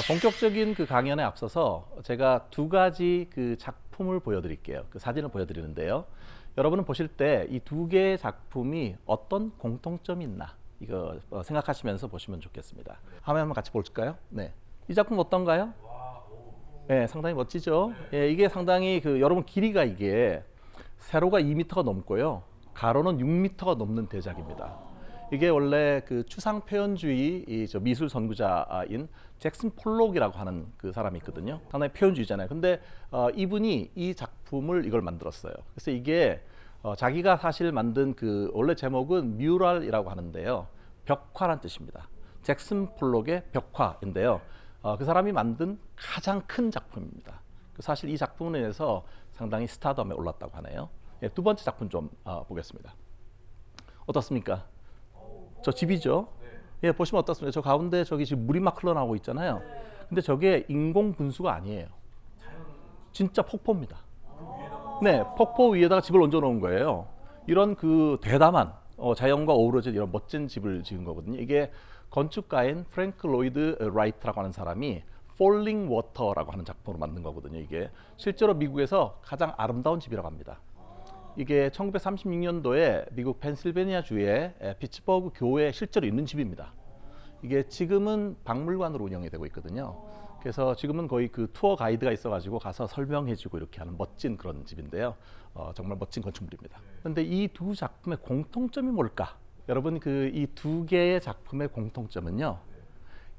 본격적인 그 강연에 앞서서 제가 두 가지 그 작품을 보여드릴게요. 그 사진을 보여드리는데요. 여러분은 보실 때 이 두 개의 작품이 어떤 공통점이 있나 이거 생각하시면서 보시면 좋겠습니다. 화면 한번 같이 볼까요? 네, 이 작품 어떤가요? 네, 상당히 멋지죠. 예, 이게 상당히 그 여러분 길이가 이게 세로가 2m가 넘고요, 가로는 6m가 넘는 대작입니다. 이게 원래 그 추상 표현주의 미술 선구자인 잭슨 폴록이라고 하는 그 사람이 있거든요. 상당히 표현주의잖아요. 근데 이분이 이 작품을 이걸 만들었어요. 그래서 이게 자기가 사실 만든 그 원래 제목은 뮤럴이라고 하는데요. 벽화란 뜻입니다. 잭슨 폴록의 벽화인데요. 그 사람이 만든 가장 큰 작품입니다. 사실 이 작품에 대해서 상당히 스타덤에 올랐다고 하네요. 예, 두 번째 작품 좀 보겠습니다. 어떻습니까? 저 집이죠. 예, 보시면 어떻습니까? 저 가운데 저기 지금 물이 막 흘러나오고 있잖아요. 근데 저게 인공 분수가 아니에요. 진짜 폭포입니다. 네, 폭포 위에다가 집을 얹어 놓은 거예요. 이런 그 대담한 자연과 어우러진 이런 멋진 집을 지은 거거든요. 이게 건축가인 프랭크 로이드 라이트라고 하는 사람이 Falling Water라고 하는 작품으로 만든 거거든요. 이게 실제로 미국에서 가장 아름다운 집이라고 합니다. 이게 1936년도에 미국 펜실베니아 주의 피츠버그 교회에 실제로 있는 집입니다. 이게 지금은 박물관으로 운영이 되고 있거든요. 그래서 지금은 거의 그 투어 가이드가 있어가지고 가서 설명해주고 이렇게 하는 멋진 그런 집인데요. 정말 멋진 건축물입니다. 그런데 이 두 작품의 공통점이 뭘까? 여러분 그 이 두 개의 작품의 공통점은요,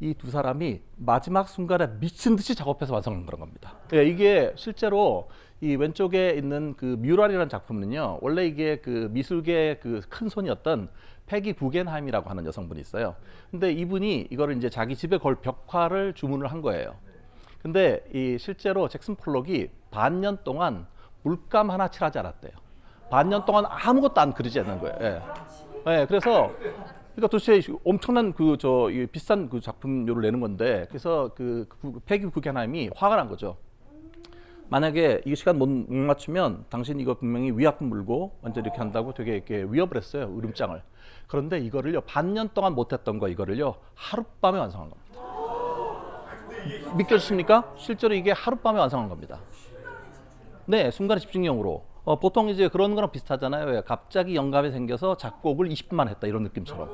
이 두 사람이 마지막 순간에 미친 듯이 작업해서 완성한 그런 겁니다. 예, 이게 실제로 이 왼쪽에 있는 그 뮤럴이라는 작품은요, 원래 이게 그 미술계의 그 큰 손이었던 패기 구겐하임이라고 하는 여성분이 있어요. 근데 이분이 이거를 이제 자기 집에 걸 벽화를 주문을 한 거예요. 근데 이 실제로 잭슨 폴록이 반년 동안 물감 하나 칠하지 않았대요. 반년 동안 아무것도 안 그리지 않는 거예요. 예. 예, 그래서 그러니까 도대체 엄청난 그 비싼 그 작품료를 내는 건데, 그래서 그 패기 구겐하임이 화가 난 거죠. 만약에 이 시간 못 맞추면 당신 이거 분명히 위약금 물고 완전 이렇게 한다고 되게 이렇게 위협을 했어요, 으름장을. 그런데 이거를요, 반년 동안 못했던 거 이거를요 하룻밤에 완성한 겁니다. 믿겨지십니까? 실제로 이게 하룻밤에 완성한 겁니다. 네, 순간의 집중력으로. 보통 이제 그런 거랑 비슷하잖아요. 왜? 갑자기 영감이 생겨서 작곡을 20분만 했다 이런 느낌처럼.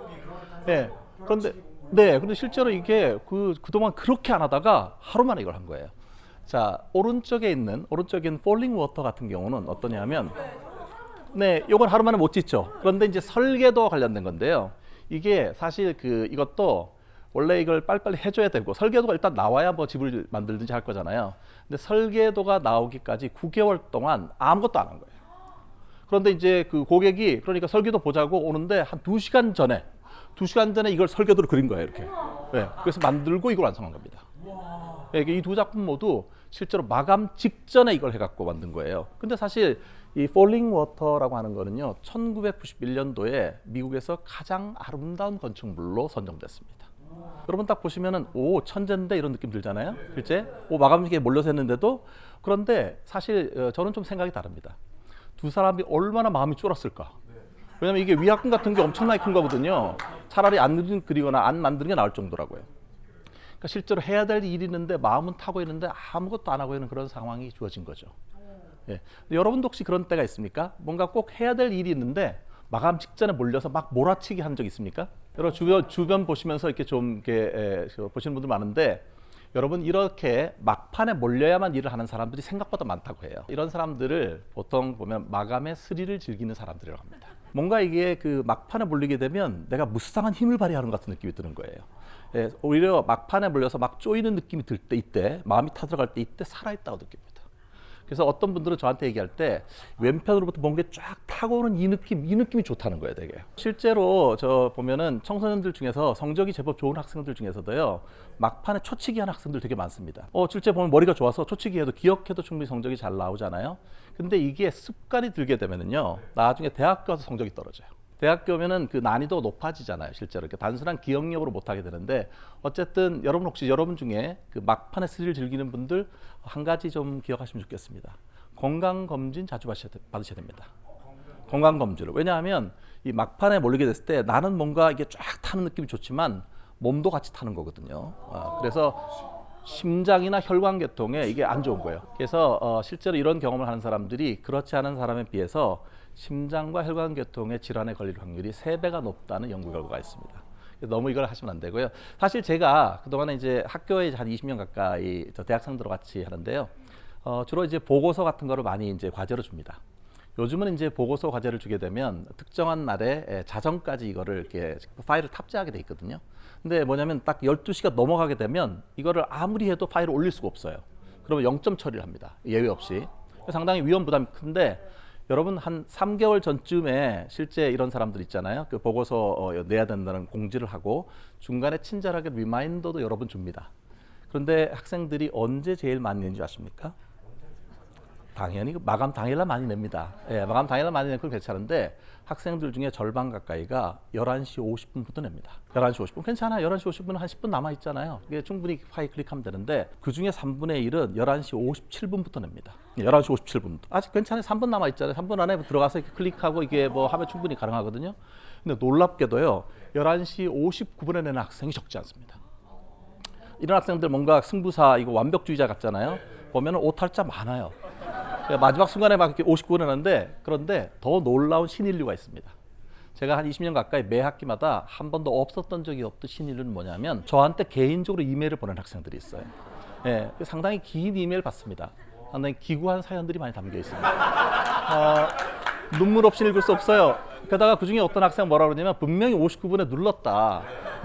네, 그런데 실제로 이게 그동안 그렇게 안 하다가 하루 만에 이걸 한 거예요. 자, 오른쪽에 있는 Falling Water 같은 경우는 어떠냐면, 네, 이건 하루 만에 못 짓죠. 그런데 이제 설계도와 관련된 건데요. 이게 사실 이것도 원래 이걸 빨리빨리 해줘야 되고, 설계도가 일단 나와야 뭐 집을 만들든지 할 거잖아요. 근데 설계도가 나오기까지 9개월 동안 아무것도 안 한 거예요. 그런데 이제 그 고객이 그러니까 설계도 보자고 오는데 한 2시간 전에 이걸 설계도를 그린 거예요, 이렇게. 네, 그래서 만들고 이걸 완성한 겁니다. 네, 이 두 작품 모두 실제로 마감 직전에 이걸 해갖고 만든 거예요. 근데 사실 이 Falling Water라고 하는 거는요, 1991년도에 미국에서 가장 아름다운 건축물로 선정됐습니다. 여러분 딱 보시면은 오, 천재인데 이런 느낌 들잖아요. 글쎄, 마감기에 몰려서 했는데도. 그런데 사실 저는 좀 생각이 다릅니다. 두 사람이 얼마나 마음이 쫄았을까. 왜냐면 이게 위약금 같은 게 엄청나게 큰 거거든요. 차라리 안 그리거나 안 만드는 게 나을 정도라고요. 그러니까 실제로 해야 될 일이 있는데 마음은 타고 있는데 아무것도 안 하고 있는 그런 상황이 주어진 거죠. 예. 여러분도 혹시 그런 때가 있습니까? 뭔가 꼭 해야 될 일이 있는데 마감 직전에 몰려서 막 몰아치기 한 적 있습니까? 여러분 주변 보시면서 이렇게 좀 이렇게 보시는 분들 많은데, 여러분 이렇게 막판에 몰려야만 일을 하는 사람들이 생각보다 많다고 해요. 이런 사람들을 보통 보면 마감의 스릴을 즐기는 사람들이라고 합니다. 뭔가 이게 그 막판에 몰리게 되면 내가 무쌍한 힘을 발휘하는 것 같은 느낌이 드는 거예요. 예, 오히려 막판에 몰려서 막 쪼이는 느낌이 들 때, 이때 마음이 타들어갈 때 이때 살아있다고 느낍니다. 그래서 어떤 분들은 저한테 얘기할 때 왼편으로부터 뭔가 쫙 타고 오는 이 느낌이 좋다는 거예요, 되게. 실제로 저 보면은 청소년들 중에서 성적이 제법 좋은 학생들 중에서도요, 막판에 초치기 하는 학생들 되게 많습니다. 실제 보면 머리가 좋아서 초치기 해도 기억해도 충분히 성적이 잘 나오잖아요. 근데 이게 습관이 들게 되면은요, 나중에 대학 가서 성적이 떨어져요. 대학교 오면은 그 난이도 높아지잖아요, 실제로. 이렇게 단순한 기억력으로 못하게 되는데, 어쨌든 여러분 혹시 여러분 중에 그 막판의 스릴을 즐기는 분들 한 가지 좀 기억하시면 좋겠습니다. 건강검진 자주 받으셔야 됩니다. 건강검진을. 왜냐하면 이 막판에 몰리게 됐을 때 나는 뭔가 이게 쫙 타는 느낌이 좋지만 몸도 같이 타는 거거든요. 그래서 심장이나 혈관계통에 이게 안 좋은 거예요. 그래서 실제로 이런 경험을 하는 사람들이 그렇지 않은 사람에 비해서 심장과 혈관계통의 질환에 걸릴 확률이 3배가 높다는 연구 결과가 있습니다. 너무 이걸 하시면 안 되고요. 사실 제가 그동안에 이제 학교에 한 20년 가까이 저 대학생들과 같이 하는데요. 주로 이제 보고서 같은 거를 많이 이제 과제로 줍니다. 요즘은 이제 보고서 과제를 주게 되면 특정한 날에 자정까지 이거를 이렇게 파일을 탑재하게 돼 있거든요. 근데 뭐냐면 딱 12시가 넘어가게 되면 이거를 아무리 해도 파일을 올릴 수가 없어요. 그러면 0점 처리를 합니다. 예외 없이. 상당히 위험 부담이 큰데 여러분 한 3개월 전쯤에 실제 이런 사람들 있잖아요. 그 보고서 내야 된다는 공지를 하고 중간에 친절하게 리마인더도 여러 번 줍니다. 그런데 학생들이 언제 제일 많이 내는지 아십니까? 당연히 마감 당일날 많이 냅니다. 예, 마감 당일날 많이 내면 괜찮은데 학생들 중에 절반 가까이가 11시 50분부터 냅니다. 11시 50분 괜찮아요. 11시 50분은 한 10분 남아 있잖아요. 이게 충분히 파일 클릭하면 되는데 그 중에 3분의 1은 11시 57분부터 냅니다. 11시 57분부터. 아직 괜찮아요. 3분 남아 있잖아요. 3분 안에 들어가서 이렇게 클릭하고 이게 뭐 하면 충분히 가능하거든요. 근데 놀랍게도요. 11시 59분에 내는 학생이 적지 않습니다. 이런 학생들 뭔가 승부사 이거 완벽주의자 같잖아요. 보면은 오탈자 많아요. 마지막 순간에 막 이렇게 59분 했는데 그런데 더 놀라운 신인류가 있습니다. 제가 한 20년 가까이 매 학기마다 한 번도 없었던 적이 없던 신인류는 뭐냐면 저한테 개인적으로 이메일을 보낸 학생들이 있어요. 예, 상당히 긴 이메일 받습니다. 상당히 기구한 사연들이 많이 담겨 있습니다. 눈물 없이 읽을 수 없어요. 게다가 그중에 어떤 학생 뭐라 그러냐면 분명히 59분에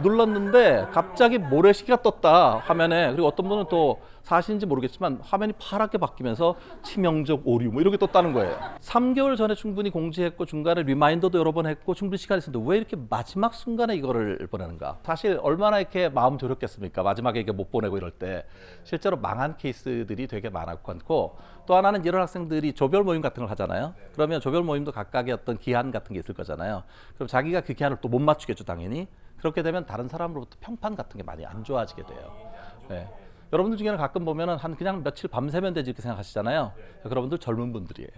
눌렀는데 갑자기 모래시계가 떴다 화면에. 그리고 어떤 분은 또 사실인지 모르겠지만 화면이 파랗게 바뀌면서 치명적 오류 뭐 이렇게 떴다는 거예요. 3개월 전에 충분히 공지했고 중간에 리마인더도 여러 번 했고 충분히 시간이 있었는데 왜 이렇게 마지막 순간에 이거를 보내는가. 사실 얼마나 이렇게 마음 졸였겠습니까. 마지막에 이게 못 보내고 이럴 때. 실제로 망한 케이스들이 되게 많았고 또 하나는 이런 학생들이 조별 모임 같은 걸 하잖아요. 그러면 조별 모임도 각각의 어떤 기한 같은 게 있을 거잖아요. 그럼 자기가 그 기한을 또 못 맞추겠죠 당연히. 그렇게 되면 다른 사람으로부터 평판 같은 게 많이 안 좋아지게 돼요. 네. 여러분들 중에는 가끔 보면은 한 그냥 며칠 밤새면 되지 이렇게 생각하시잖아요. 여러분들 젊은 분들이에요.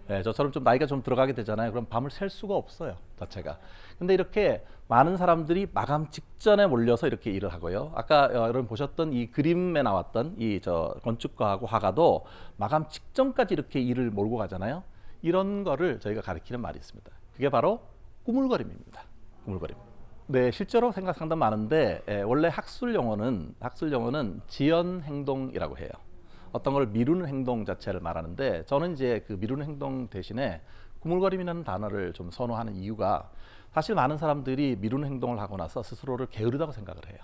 네, 저처럼 좀 나이가 좀 들어가게 되잖아요. 그럼 밤을 셀 수가 없어요, 자체가. 근데 이렇게 많은 사람들이 마감 직전에 몰려서 이렇게 일을 하고요. 아까 여러분 보셨던 이 그림에 나왔던 이 저 건축가하고 화가도 마감 직전까지 이렇게 일을 몰고 가잖아요. 이런 거를 저희가 가리키는 말이 있습니다. 그게 바로 꾸물거림입니다. 꾸물거림. 네, 실제로 생각 상당 많은데 원래 학술 용어는 지연 행동이라고 해요. 어떤 걸 미루는 행동 자체를 말하는데 저는 이제 그 미루는 행동 대신에 꾸물거림이라는 단어를 좀 선호하는 이유가 사실 많은 사람들이 미루는 행동을 하고 나서 스스로를 게으르다고 생각을 해요.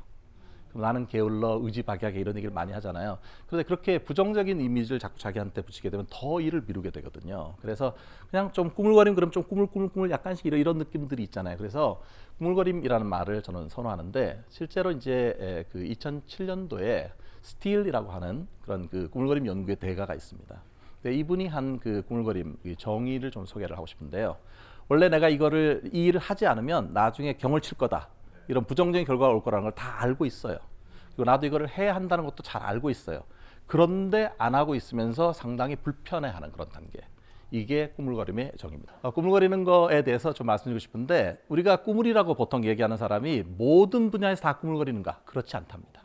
나는 게을러 의지박약해 이런 얘기를 많이 하잖아요. 그런데 그렇게 부정적인 이미지를 자꾸 자기한테 붙이게 되면 더 일을 미루게 되거든요. 그래서 그냥 좀 꾸물거림 그럼 좀 꾸물꾸물 약간씩 이런 느낌들이 있잖아요. 그래서 꾸물거림이라는 말을 저는 선호하는데 실제로 이제 그 2007년도에 스틸이라고 하는 그런 그 꾸물거림 연구의 대가가 있습니다. 이분이 한 그 꾸물거림 정의를 좀 소개를 하고 싶은데요. 원래 내가 이 일을 하지 않으면 나중에 경을 칠 거다. 이런 부정적인 결과가 올 거라는 걸 다 알고 있어요. 그리고 나도 이거를 해야 한다는 것도 잘 알고 있어요. 그런데 안 하고 있으면서 상당히 불편해하는 그런 단계. 이게 꾸물거림의 정의입니다. 꾸물거리는 거에 대해서 좀 말씀드리고 싶은데 우리가 꾸물이라고 보통 얘기하는 사람이 모든 분야에서 다 꾸물거리는가? 그렇지 않답니다.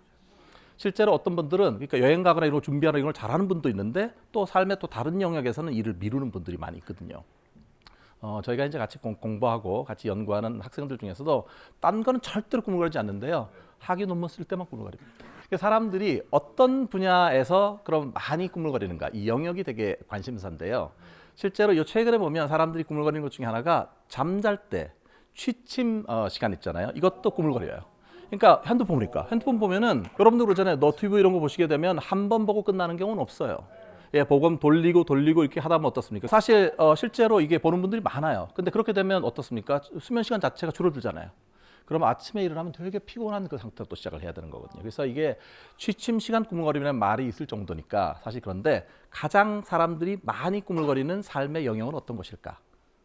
실제로 어떤 분들은 그러니까 여행 가거나 이런 거 준비하는 걸 잘하는 분도 있는데 또 삶의 또 다른 영역에서는 일을 미루는 분들이 많이 있거든요. 저희가 이제 같이 공부하고 같이 연구하는 학생들 중에서도 딴 거는 절대로 꾸물거리지 않는데요. 학위 논문 쓸 때만 꾸물거립니다. 사람들이 어떤 분야에서 그럼 많이 꾸물거리는가 이 영역이 되게 관심사인데요. 실제로 최근에 보면 사람들이 꾸물거리는 것 중에 하나가 잠잘 때 취침 시간 있잖아요. 이것도 꾸물거려요. 그러니까 핸드폰 보면은 여러분들 그러잖아요. 너튜브 이런 거 보시게 되면 한 번 보고 끝나는 경우는 없어요. 예, 보금 돌리고 이렇게 하다 보면 어떻습니까? 사실 실제로 이게 보는 분들이 많아요. 근데 그렇게 되면 어떻습니까? 수면 시간 자체가 줄어들잖아요. 그럼 아침에 일어나면 되게 피곤한 그 상태로 또 시작을 해야 되는 거거든요. 그래서 이게 취침 시간 꾸물거림이라는 말이 있을 정도니까 사실 그런데 가장 사람들이 많이 꾸물거리는 삶의 영역은 어떤 것일까?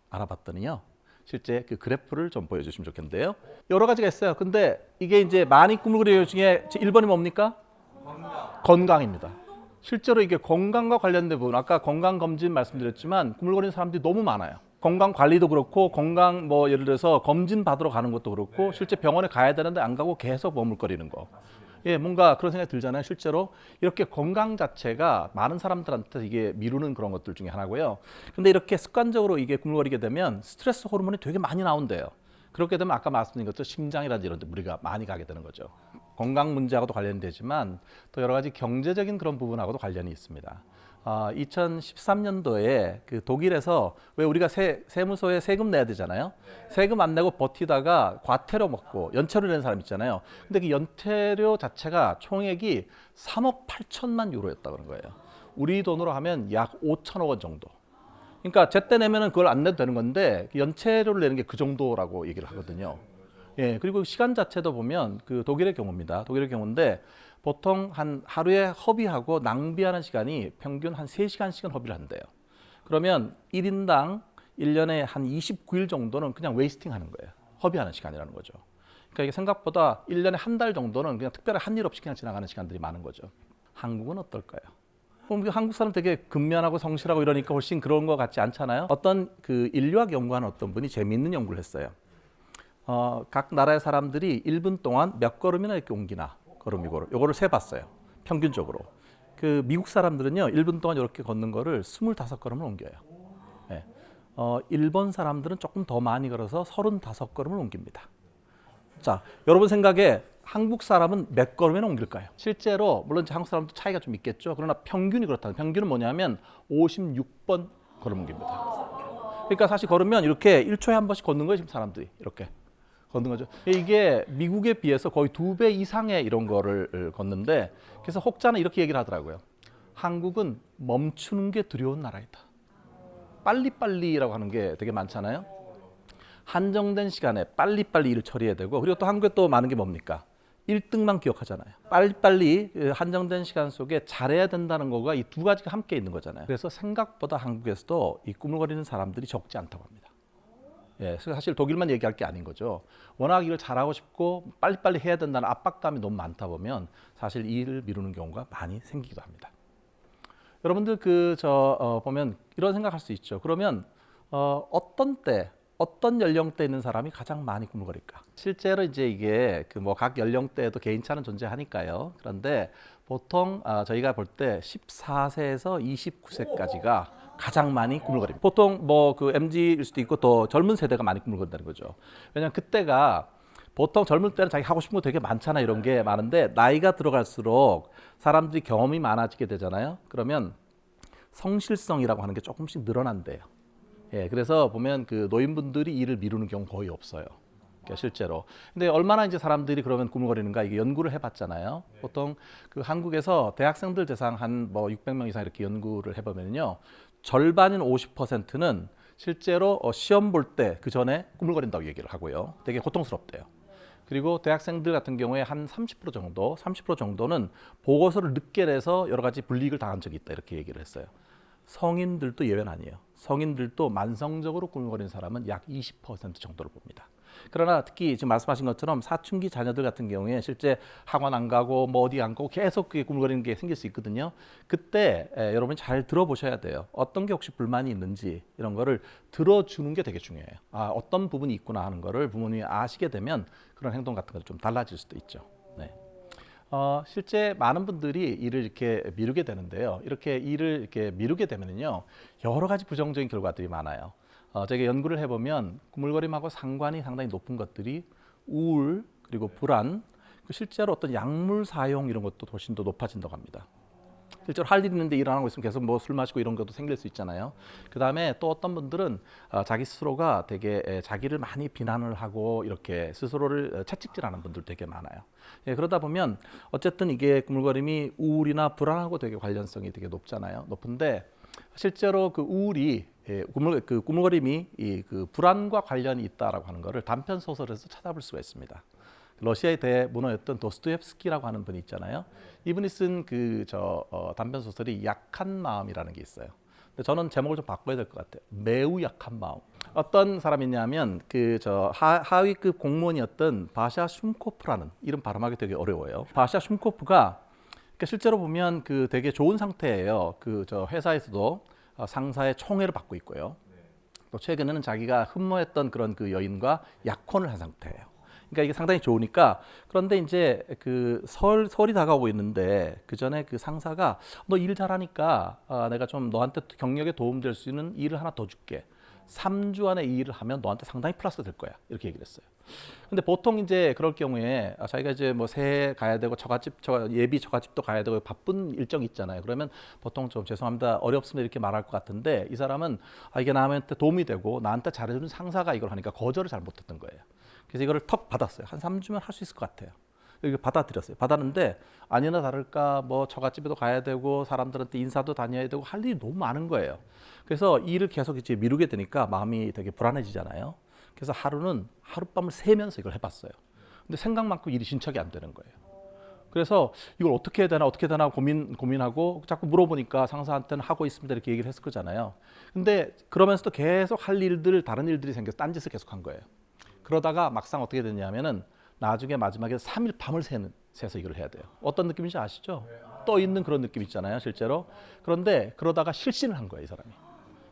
알아봤더니요. 실제 그 그래프를 좀 보여주시면 좋겠는데요. 여러 가지가 있어요. 근데 이게 이제 많이 꾸물거리는 중에 1번이 뭡니까? 건강입니다. 실제로 이게 건강과 관련된 부분, 아까 건강검진 말씀드렸지만 꾸물거리는 사람들이 너무 많아요. 건강관리도 그렇고 건강 예를 들어서 검진 받으러 가는 것도 그렇고 실제 병원에 가야 되는데 안 가고 계속 머물거리는 거. 예, 뭔가 그런 생각이 들잖아요. 실제로 이렇게 건강 자체가 많은 사람들한테 이게 미루는 그런 것들 중에 하나고요. 근데 이렇게 습관적으로 이게 구물거리게 되면 스트레스 호르몬이 되게 많이 나온대요. 그렇게 되면 아까 말씀드린 것처럼 심장이라든지 이런 데 무리가 많이 가게 되는 거죠. 건강 문제하고도 관련되지만 또 여러 가지 경제적인 그런 부분하고도 관련이 있습니다. 2013년도에 그 독일에서 왜 우리가 세무서에 세금 내야 되잖아요. 세금 안 내고 버티다가 과태료 먹고 연체료 내는 사람 있잖아요. 근데 그 연체료 자체가 총액이 3억 8천만 유로였다 그런 거예요. 우리 돈으로 하면 약 5천억 원 정도. 그러니까 제때 내면은 그걸 안 내도 되는 건데 연체료를 내는 게 그 정도라고 얘기를 하거든요. 예, 그리고 시간 자체도 보면 그 독일의 경우입니다. 독일의 경우인데 보통 한 하루에 허비하고 낭비하는 시간이 평균 한 3시간씩은 허비를 한대요. 그러면 1인당 1년에 한 29일 정도는 그냥 웨이스팅 하는 거예요. 허비하는 시간이라는 거죠. 그러니까 이게 생각보다 1년에 한 달 정도는 그냥 특별히 한 일 없이 그냥 지나가는 시간들이 많은 거죠. 한국은 어떨까요? 그럼 한국 사람 되게 근면하고 성실하고 이러니까 훨씬 그런 것 같지 않잖아요. 어떤 그 인류학 연구하는 어떤 분이 재미있는 연구를 했어요. 각 나라의 사람들이 1분 동안 몇 걸음이나 이렇게 옮기나 걸음이고 요거를 세봤어요. 평균적으로. 그 미국 사람들은요 1분 동안 이렇게 걷는 거를 25걸음을 옮겨요. 네. 일본 사람들은 조금 더 많이 걸어서 35걸음을 옮깁니다. 자, 여러분 생각에 한국 사람은 몇 걸음이나 옮길까요? 실제로 물론 한국 사람도 차이가 좀 있겠죠. 그러나 평균이 그렇다는 평균은 뭐냐면 56번 걸음 옮깁니다. 그러니까 사실 걸으면 이렇게 1초에 한 번씩 걷는 거예요. 지금 사람들이 이렇게 걷는 거죠. 이게 미국에 비해서 거의 2배 이상의 이런 거를 걷는데 그래서 혹자는 이렇게 얘기를 하더라고요. 한국은 멈추는 게 두려운 나라이다. 빨리빨리라고 하는 게 되게 많잖아요. 한정된 시간에 빨리빨리 일을 처리해야 되고 그리고 또 한국에 또 많은 게 뭡니까? 1등만 기억하잖아요. 빨리빨리 한정된 시간 속에 잘해야 된다는 거가 이 두 가지가 함께 있는 거잖아요. 그래서 생각보다 한국에서도 이 꾸물거리는 사람들이 적지 않다고 합니다. 예, 사실 독일만 얘기할 게 아닌 거죠. 워낙 일을 잘하고 싶고 빨리빨리 해야 된다는 압박감이 너무 많다 보면 사실 일을 미루는 경우가 많이 생기기도 합니다. 여러분들 보면 이런 생각할 수 있죠. 그러면 어떤 때 어떤 연령대 있는 사람이 가장 많이 꾸물거릴까? 실제로 이제 이게 그 뭐 각 연령대에도 개인차는 존재하니까요. 그런데 보통 저희가 볼 때 14세에서 29세까지가 가장 많이 꾸물거립니다. 보통 뭐 그 MZ일 수도 있고 더 젊은 세대가 많이 꾸물거린다는 거죠. 왜냐하면 그때가 보통 젊을 때는 자기 하고 싶은 거 되게 많잖아 이런 게 많은데 나이가 들어갈수록 사람들이 경험이 많아지게 되잖아요. 그러면 성실성이라고 하는 게 조금씩 늘어난대요. 예, 그래서 보면 그 노인분들이 일을 미루는 경우 거의 없어요. 그러니까 실제로. 근데 얼마나 이제 사람들이 그러면 꾸물거리는가 이게 연구를 해봤잖아요. 보통 그 한국에서 대학생들 대상 한 뭐 600명 이상 이렇게 연구를 해보면요, 절반인 50%는 실제로 시험 볼 때 그 전에 꾸물거린다고 얘기를 하고요. 되게 고통스럽대요. 그리고 대학생들 같은 경우에 한 30% 정도는 보고서를 늦게 내서 여러 가지 불이익을 당한 적이 있다 이렇게 얘기를 했어요. 성인들도 예외는 아니에요. 성인들도 만성적으로 꾸물거리는 사람은 약 20% 정도를 봅니다. 그러나 특히 지금 말씀하신 것처럼 사춘기 자녀들 같은 경우에 실제 학원 안 가고 뭐 어디 안 가고 계속 꾸물거리는 게 생길 수 있거든요. 그때 여러분이 잘 들어보셔야 돼요. 어떤 게 혹시 불만이 있는지 이런 거를 들어주는 게 되게 중요해요. 어떤 부분이 있구나 하는 거를 부모님이 아시게 되면 그런 행동 같은 거 좀 달라질 수도 있죠. 네. 실제 많은 분들이 일을 이렇게 미루게 되는데요. 이렇게 일을 이렇게 미루게 되면요, 여러 가지 부정적인 결과들이 많아요. 제가 연구를 해보면 꾸물거림하고 상관이 상당히 높은 것들이 우울 그리고 불안, 실제로 어떤 약물 사용 이런 것도 훨씬 더 높아진다고 합니다. 실제로 할 일 있는데 일 안 하고 있으면 계속 뭐 술 마시고 이런 것도 생길 수 있잖아요. 그 다음에 또 어떤 분들은 자기 스스로가 되게 자기를 많이 비난을 하고 이렇게 스스로를 채찍질하는 분들 되게 많아요. 예, 그러다 보면 어쨌든 이게 꾸물거림이 우울이나 불안하고 되게 관련성이 되게 높잖아요. 높은데 실제로 그 우울이 꾸물거림이 그 불안과 관련이 있다라고 하는 것을 단편 소설에서 찾아볼 수가 있습니다. 러시아의 대문호였던 도스토옙스키라고 하는 분이 있잖아요. 이분이 쓴 단편 소설이 약한 마음이라는 게 있어요. 근데 저는 제목을 좀 바꿔야 될 것 같아요. 매우 약한 마음. 어떤 사람이냐면 하위급 공무원이었던 바샤 슌코프라는, 이름 발음하기 되게 어려워요. 바샤 슌코프가 그러니까 실제로 보면 그 되게 좋은 상태예요. 회사에서도 상사의 총애를 받고 있고요. 또 최근에는 자기가 흠모했던 그런 그 여인과 약혼을 한 상태예요. 그러니까 이게 상당히 좋으니까. 그런데 이제 그 설이 다가오고 있는데 그 전에 그 상사가 너 일 잘하니까 내가 좀 너한테 경력에 도움될 수 있는 일을 하나 더 줄게. 3주 안에 이 일을 하면 너한테 상당히 플러스가 될 거야. 이렇게 얘기를 했어요. 근데 보통 이제 그럴 경우에 자기가 이제 뭐 새해 가야 되고 예비 처갓집도 가야 되고 바쁜 일정이 있잖아요. 그러면 보통 좀 죄송합니다, 어렵습니다 이렇게 말할 것 같은데, 이 사람은 이게 나한테 도움이 되고 나한테 잘해주는 상사가 이걸 하니까 거절을 잘 못했던 거예요. 그래서 이거를 턱 받았어요. 한 3주면 할 수 있을 것 같아요. 이거 받아들였어요. 받았는데 아니나 다를까 뭐 처갓집에도 가야 되고 사람들한테 인사도 다녀야 되고 할 일이 너무 많은 거예요. 그래서 일을 계속 이제 미루게 되니까 마음이 되게 불안해지잖아요. 그래서 하룻밤을 새면서 이걸 해봤어요. 근데 생각만큼 일이 진척이 안 되는 거예요. 그래서 이걸 어떻게 해야 되나 고민하고 자꾸 물어보니까 상사한테는 하고 있습니다 이렇게 얘기를 했을 거잖아요. 근데 그러면서도 계속 할 일들, 다른 일들이 생겨서 딴짓을 계속 한 거예요. 그러다가 막상 어떻게 됐냐면은 나중에 마지막에 3일 밤을 새서 이걸 해야 돼요. 어떤 느낌인지 아시죠? 떠 있는 그런 느낌 있잖아요, 실제로. 그런데 그러다가 실신을 한 거예요, 이 사람이.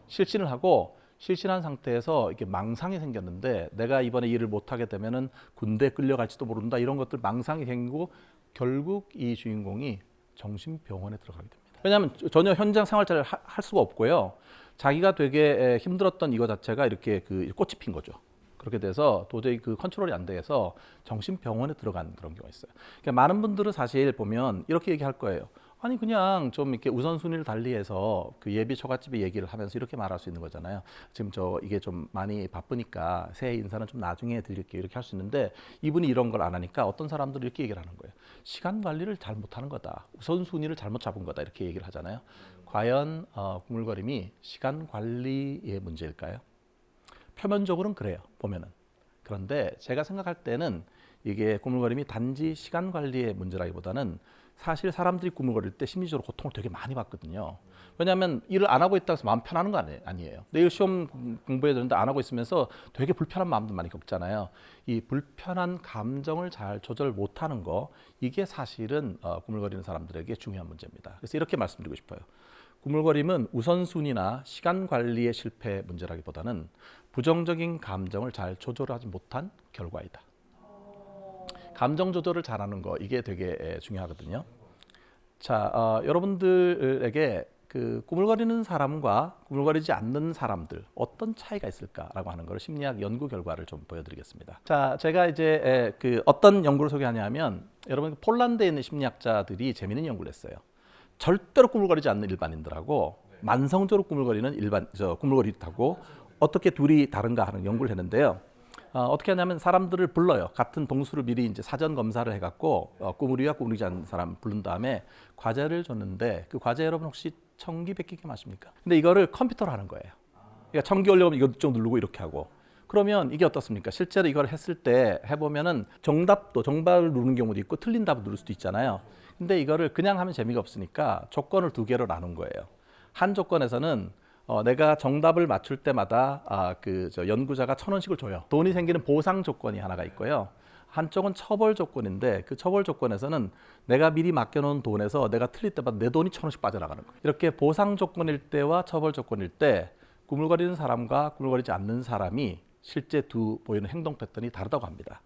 실신을 하고 실신한 상태에서 이렇게 망상이 생겼는데 내가 이번에 일을 못하게 되면은 군대 끌려갈지도 모른다 이런 것들 망상이 생기고 결국 이 주인공이 정신병원에 들어가게 됩니다. 왜냐하면 전혀 현장 생활자를 할 수가 없고요. 자기가 되게 힘들었던 이거 자체가 이렇게 그 꽃이 핀 거죠. 그렇게 돼서 도저히 그 컨트롤이 안 돼서 정신병원에 들어간 그런 경우가 있어요. 그러니까 많은 분들은 사실 보면 이렇게 얘기할 거예요. 아니 그냥 좀 이렇게 우선순위를 달리해서 그 예비 처갓집의 얘기를 하면서 이렇게 말할 수 있는 거잖아요. 지금 이게 좀 많이 바쁘니까 새해 인사는 좀 나중에 드릴게요 이렇게 할 수 있는데, 이분이 이런 걸 안 하니까 어떤 사람들은 이렇게 얘기를 하는 거예요. 시간 관리를 잘못하는 거다. 우선순위를 잘못 잡은 거다 이렇게 얘기를 하잖아요. 과연 꾸물거림이 시간 관리의 문제일까요? 표면적으로는 그래요, 보면은. 그런데 제가 생각할 때는 이게 꾸물거림이 단지 시간 관리의 문제라기보다는 사실 사람들이 꾸물거릴 때 심리적으로 고통을 되게 많이 받거든요. 왜냐하면 일을 안 하고 있다고 해서 마음 편하는 거 아니에요. 내일 시험 공부해야 되는데 안 하고 있으면서 되게 불편한 마음도 많이 겪잖아요. 이 불편한 감정을 잘 조절 못하는 거, 이게 사실은 꾸물거리는 사람들에게 중요한 문제입니다. 그래서 이렇게 말씀드리고 싶어요. 꾸물거림은 우선순위나 시간 관리의 실패 문제라기보다는 부정적인 감정을 잘 조절하지 못한 결과이다. 감정 조절을 잘하는 거, 이게 되게 중요하거든요. 자, 여러분들에게 그 꾸물거리는 사람과 꾸물거리지 않는 사람들 어떤 차이가 있을까라고 하는 걸 심리학 연구 결과를 좀 보여드리겠습니다. 자, 제가 이제 그 어떤 연구를 소개하냐면, 여러분 폴란드에 있는 심리학자들이 재미있는 연구를 했어요. 절대로 꾸물거리지 않는 일반인들하고 만성적으로 꾸물거리는 꾸물거리하고 어떻게 둘이 다른가 하는 연구를 했는데요. 어떻게 하냐면 사람들을 불러요. 같은 동수를 미리 이제 사전 검사를 해갖고 꾸물이와 꾸물이지 않는 사람 부른 다음에 과제를 줬는데, 그 과제 여러분 혹시 청기 백기 게임 아십니까? 근데 이거를 컴퓨터로 하는 거예요. 그러니까 청기 올려면 이거 누르고 이렇게 하고. 그러면 이게 어떻습니까? 실제로 이걸 했을 때 해보면은 정답을 누르는 경우도 있고 틀린 답을 누를 수도 있잖아요. 근데 이거를 그냥 하면 재미가 없으니까 조건을 2개로 나눈 거예요. 한 조건에서는 내가 정답을 맞출 때마다 연구자가 1,000원씩을 줘요. 돈이 생기는 보상 조건이 하나가 있고요. 한쪽은 처벌 조건인데, 그 처벌 조건에서는 내가 미리 맡겨놓은 돈에서 내가 틀릴 때마다 내 돈이 1,000원씩 빠져나가는 거예요. 이렇게 보상 조건일 때와 처벌 조건일 때 꾸물거리는 사람과 꾸물거리지 않는 사람이 실제 보이는 행동 패턴이 다르다고 합니다.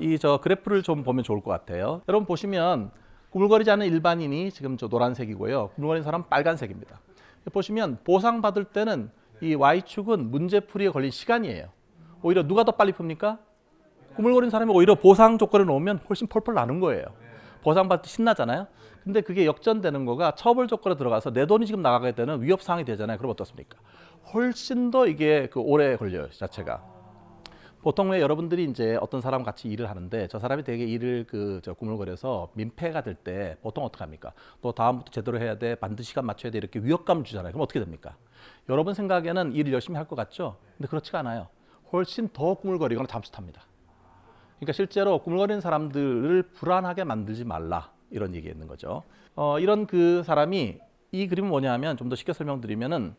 이 그래프를 좀 보면 좋을 것 같아요. 여러분 보시면 꾸물거리지 않는 일반인이 지금 노란색이고요. 꾸물거리는 사람은 빨간색입니다. 보시면 보상받을 때는 이 Y축은 문제풀이에 걸린 시간이에요. 오히려 누가 더 빨리 풉니까? 꾸물거리는 사람이 오히려 보상 조건을 놓으면 훨씬 펄펄 나는 거예요. 보상받을 때 신나잖아요. 근데 그게 역전되는 거가 처벌 조건에 들어가서 내 돈이 지금 나가게 되는 위협 상황이 되잖아요. 그럼 어떻습니까? 훨씬 더 이게 오래 걸려요, 자체가. 보통 왜 여러분들이 이제 어떤 사람 같이 일을 하는데 저 사람이 되게 일을 꾸물거려서 민폐가 될 때 보통 어떻게 합니까? 너 다음부터 제대로 해야 돼, 반드시 시간 맞춰야 돼, 이렇게 위협감 주잖아요. 그럼 어떻게 됩니까? 여러분 생각에는 일을 열심히 할 것 같죠? 근데 그렇지가 않아요. 훨씬 더 꾸물거리거나 잠수 탑니다. 그러니까 실제로 꾸물거리는 사람들을 불안하게 만들지 말라, 이런 얘기 있는 거죠. 이런 그 사람이, 이 그림은 뭐냐면 좀 더 쉽게 설명드리면은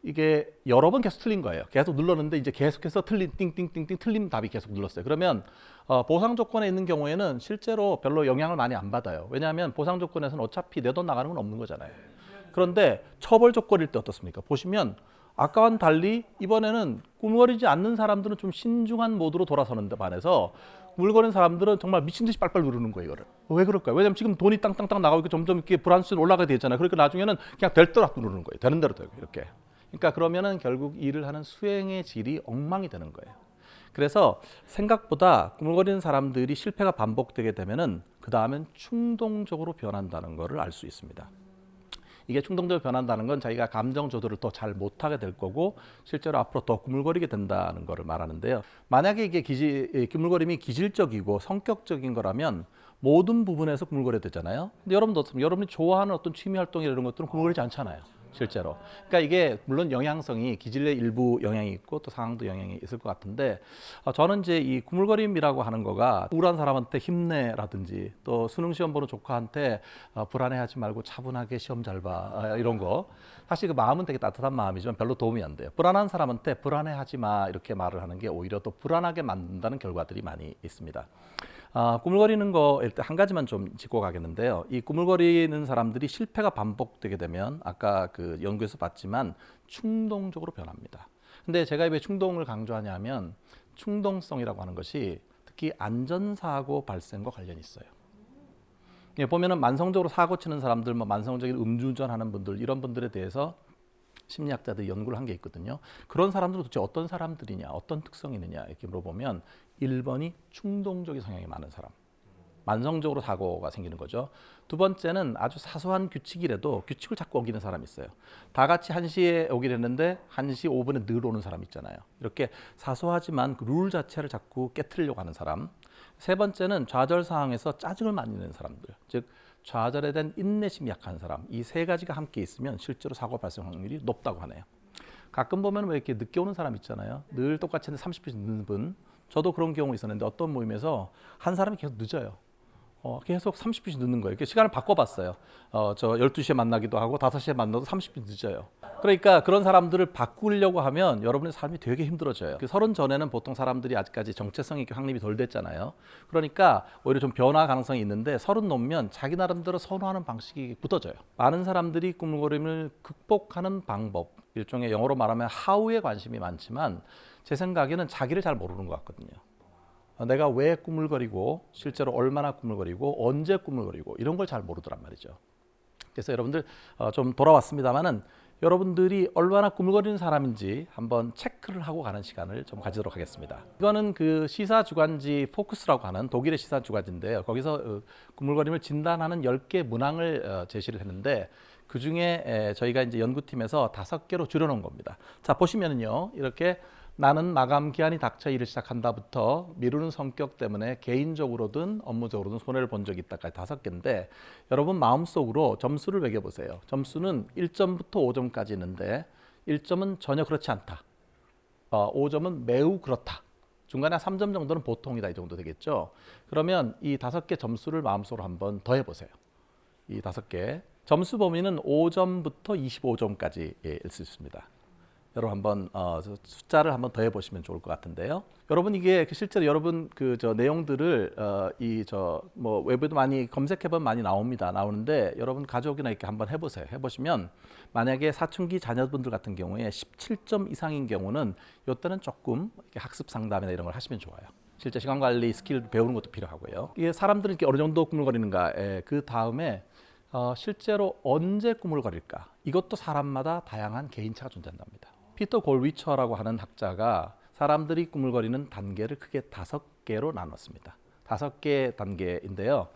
이게 여러 번 계속 틀린 거예요. 계속 눌렀는데 이제 계속해서 띵띵띵띵 틀린 답이 계속 눌렀어요. 그러면 보상 조건에 있는 경우에는 실제로 별로 영향을 많이 안 받아요. 왜냐하면 보상 조건에서는 어차피 내 돈 나가는 건 없는 거잖아요. 그런데 처벌 조건일 때 어떻습니까? 보시면 아까와는 달리 이번에는 꾸물거리지 않는 사람들은 좀 신중한 모드로 돌아서는데 반해서 꾸물거리는 사람들은 정말 미친 듯이 빨빨 누르는 거예요, 이거를. 왜 그럴까요? 왜냐면 지금 돈이 땅땅땅 나가고 있고 점점 이렇게 불안수준 올라가게 되잖아요. 그러니까 나중에는 그냥 될 대로 누르는 거예요. 되는 대로 되고 이렇게. 그러니까 그러면은 결국 일을 하는 수행의 질이 엉망이 되는 거예요. 그래서 생각보다 꾸물거리는 사람들이 실패가 반복되게 되면은 그 다음엔 충동적으로 변한다는 것을 알 수 있습니다. 이게 충동적으로 변한다는 건 자기가 감정 조절을 더 잘 못하게 될 거고 실제로 앞으로 더 꾸물거리게 된다는 것을 말하는데요. 만약에 이게 꾸물거림이 기질적이고 성격적인 거라면 모든 부분에서 꾸물거려야 되잖아요. 근데 여러분도 어떻습니까? 여러분이 좋아하는 어떤 취미 활동이나 이런 것들은 꾸물거리지 않잖아요. 실제로. 그러니까 이게 물론 영향성이 기질의 일부 영향이 있고 또 상황도 영향이 있을 것 같은데 저는 이제 이 꾸물거림이라고 하는 거가 우울한 사람한테 힘내라든지 또 수능 시험 보는 조카한테 불안해하지 말고 차분하게 시험 잘 봐 이런 거 사실 그 마음은 되게 따뜻한 마음이지만 별로 도움이 안 돼요. 불안한 사람한테 불안해하지 마 이렇게 말을 하는 게 오히려 더 불안하게 만든다는 결과들이 많이 있습니다. 꾸물거리는 거 일단 한 가지만 좀 짚고 가겠는데요. 이 꾸물거리는 사람들이 실패가 반복되게 되면 아까 그 연구에서 봤지만 충동적으로 변합니다. 근데 제가 왜 충동을 강조하냐면 충동성이라고 하는 것이 특히 안전사고 발생과 관련이 있어요. 예, 보면은 만성적으로 사고 치는 사람들, 뭐 만성적인 음주운전하는 분들 이런 분들에 대해서 심리학자들이 연구를 한 게 있거든요. 그런 사람들은 도대체 어떤 사람들이냐, 어떤 특성이 있느냐 이렇게 물어보면 1번이 충동적인 성향이 많은 사람. 만성적으로 사고가 생기는 거죠. 두 번째는 아주 사소한 규칙이라도 규칙을 자꾸 어기는 사람이 있어요. 다 같이 1시에 오기로 했는데 1시 5분에 늘 오는 사람 있잖아요. 이렇게 사소하지만 그 룰 자체를 자꾸 깨트리려고 하는 사람. 세 번째는 좌절 상황에서 짜증을 많이 내는 사람들. 즉 좌절에 대한 인내심이 약한 사람. 이 세 가지가 함께 있으면 실제로 사고 발생 확률이 높다고 하네요. 가끔 보면 왜 이렇게 늦게 오는 사람 있잖아요. 늘 똑같이 30분씩 늦는 분. 저도 그런 경우 있었는데 어떤 모임에서 한 사람이 계속 늦어요. 계속 30분씩 늦는 거예요. 시간을 바꿔봤어요. 저 12시에 만나기도 하고 5시에 만나도 30분 늦어요. 그러니까 그런 사람들을 바꾸려고 하면 여러분의 삶이 되게 힘들어져요. 그 서른 전에는 보통 사람들이 아직까지 정체성이 확립이 덜 됐잖아요. 그러니까 오히려 좀 변화 가능성이 있는데 서른 넘으면 자기 나름대로 선호하는 방식이 붙어져요. 많은 사람들이 꾸물거림을 극복하는 방법, 일종의 영어로 말하면 how에 관심이 많지만 제 생각에는 자기를 잘 모르는 것 같거든요. 내가 왜 꾸물거리고 실제로 얼마나 꾸물거리고 언제 꾸물거리고 이런 걸 잘 모르더란 말이죠. 그래서 여러분들 좀 돌아왔습니다마는 여러분들이 얼마나 꾸물거리는 사람인지 한번 체크를 하고 가는 시간을 좀 가지도록 하겠습니다. 이거는 그 시사 주간지 포커스라고 하는 독일의 시사 주간지인데요. 거기서 꾸물거림을 진단하는 10개 문항을 제시를 했는데 그 중에 저희가 이제 연구팀에서 5개로 줄여놓은 겁니다. 자, 보시면은요. 이렇게 나는 마감 기한이 닥쳐 일을 시작한다부터 미루는 성격 때문에 개인적으로든 업무적으로든 손해를 본 적이 있다까지 5개인데 여러분 마음속으로 점수를 매겨보세요. 점수는 1점부터 5점까지 있는데 1점은 전혀 그렇지 않다. 5점은 매우 그렇다. 중간에 3점 정도는 보통이다 이 정도 되겠죠. 그러면 이 5개 점수를 마음속으로 한번 더해보세요. 이 5개. 점수 범위는 5점부터 25점까지일 수 있습니다. 여러분 한번 숫자를 한번 더해 보시면 좋을 것 같은데요. 여러분 이게 실제로 여러분 그 저 내용들을 뭐 웹에도 많이 검색해 보면 많이 나오는데 여러분 가족이나 이렇게 한번 해보세요. 해보시면 만약에 사춘기 자녀분들 같은 경우에 17점 이상인 경우는 이때는 조금 이렇게 학습 상담이나 이런 걸 하시면 좋아요. 실제 시간 관리 스킬 배우는 것도 필요하고요. 이게 사람들은 이렇게 어느 정도 꾸물거리는가. 그 다음에 실제로 언제 꾸물거릴까? 이것도 사람마다 다양한 개인차가 존재한답니다. 피터 골위처라고 하는 학자가 사람들이 꾸물거리는 단계를 크게 5개로 나눴습니다. 5개 단계인데요.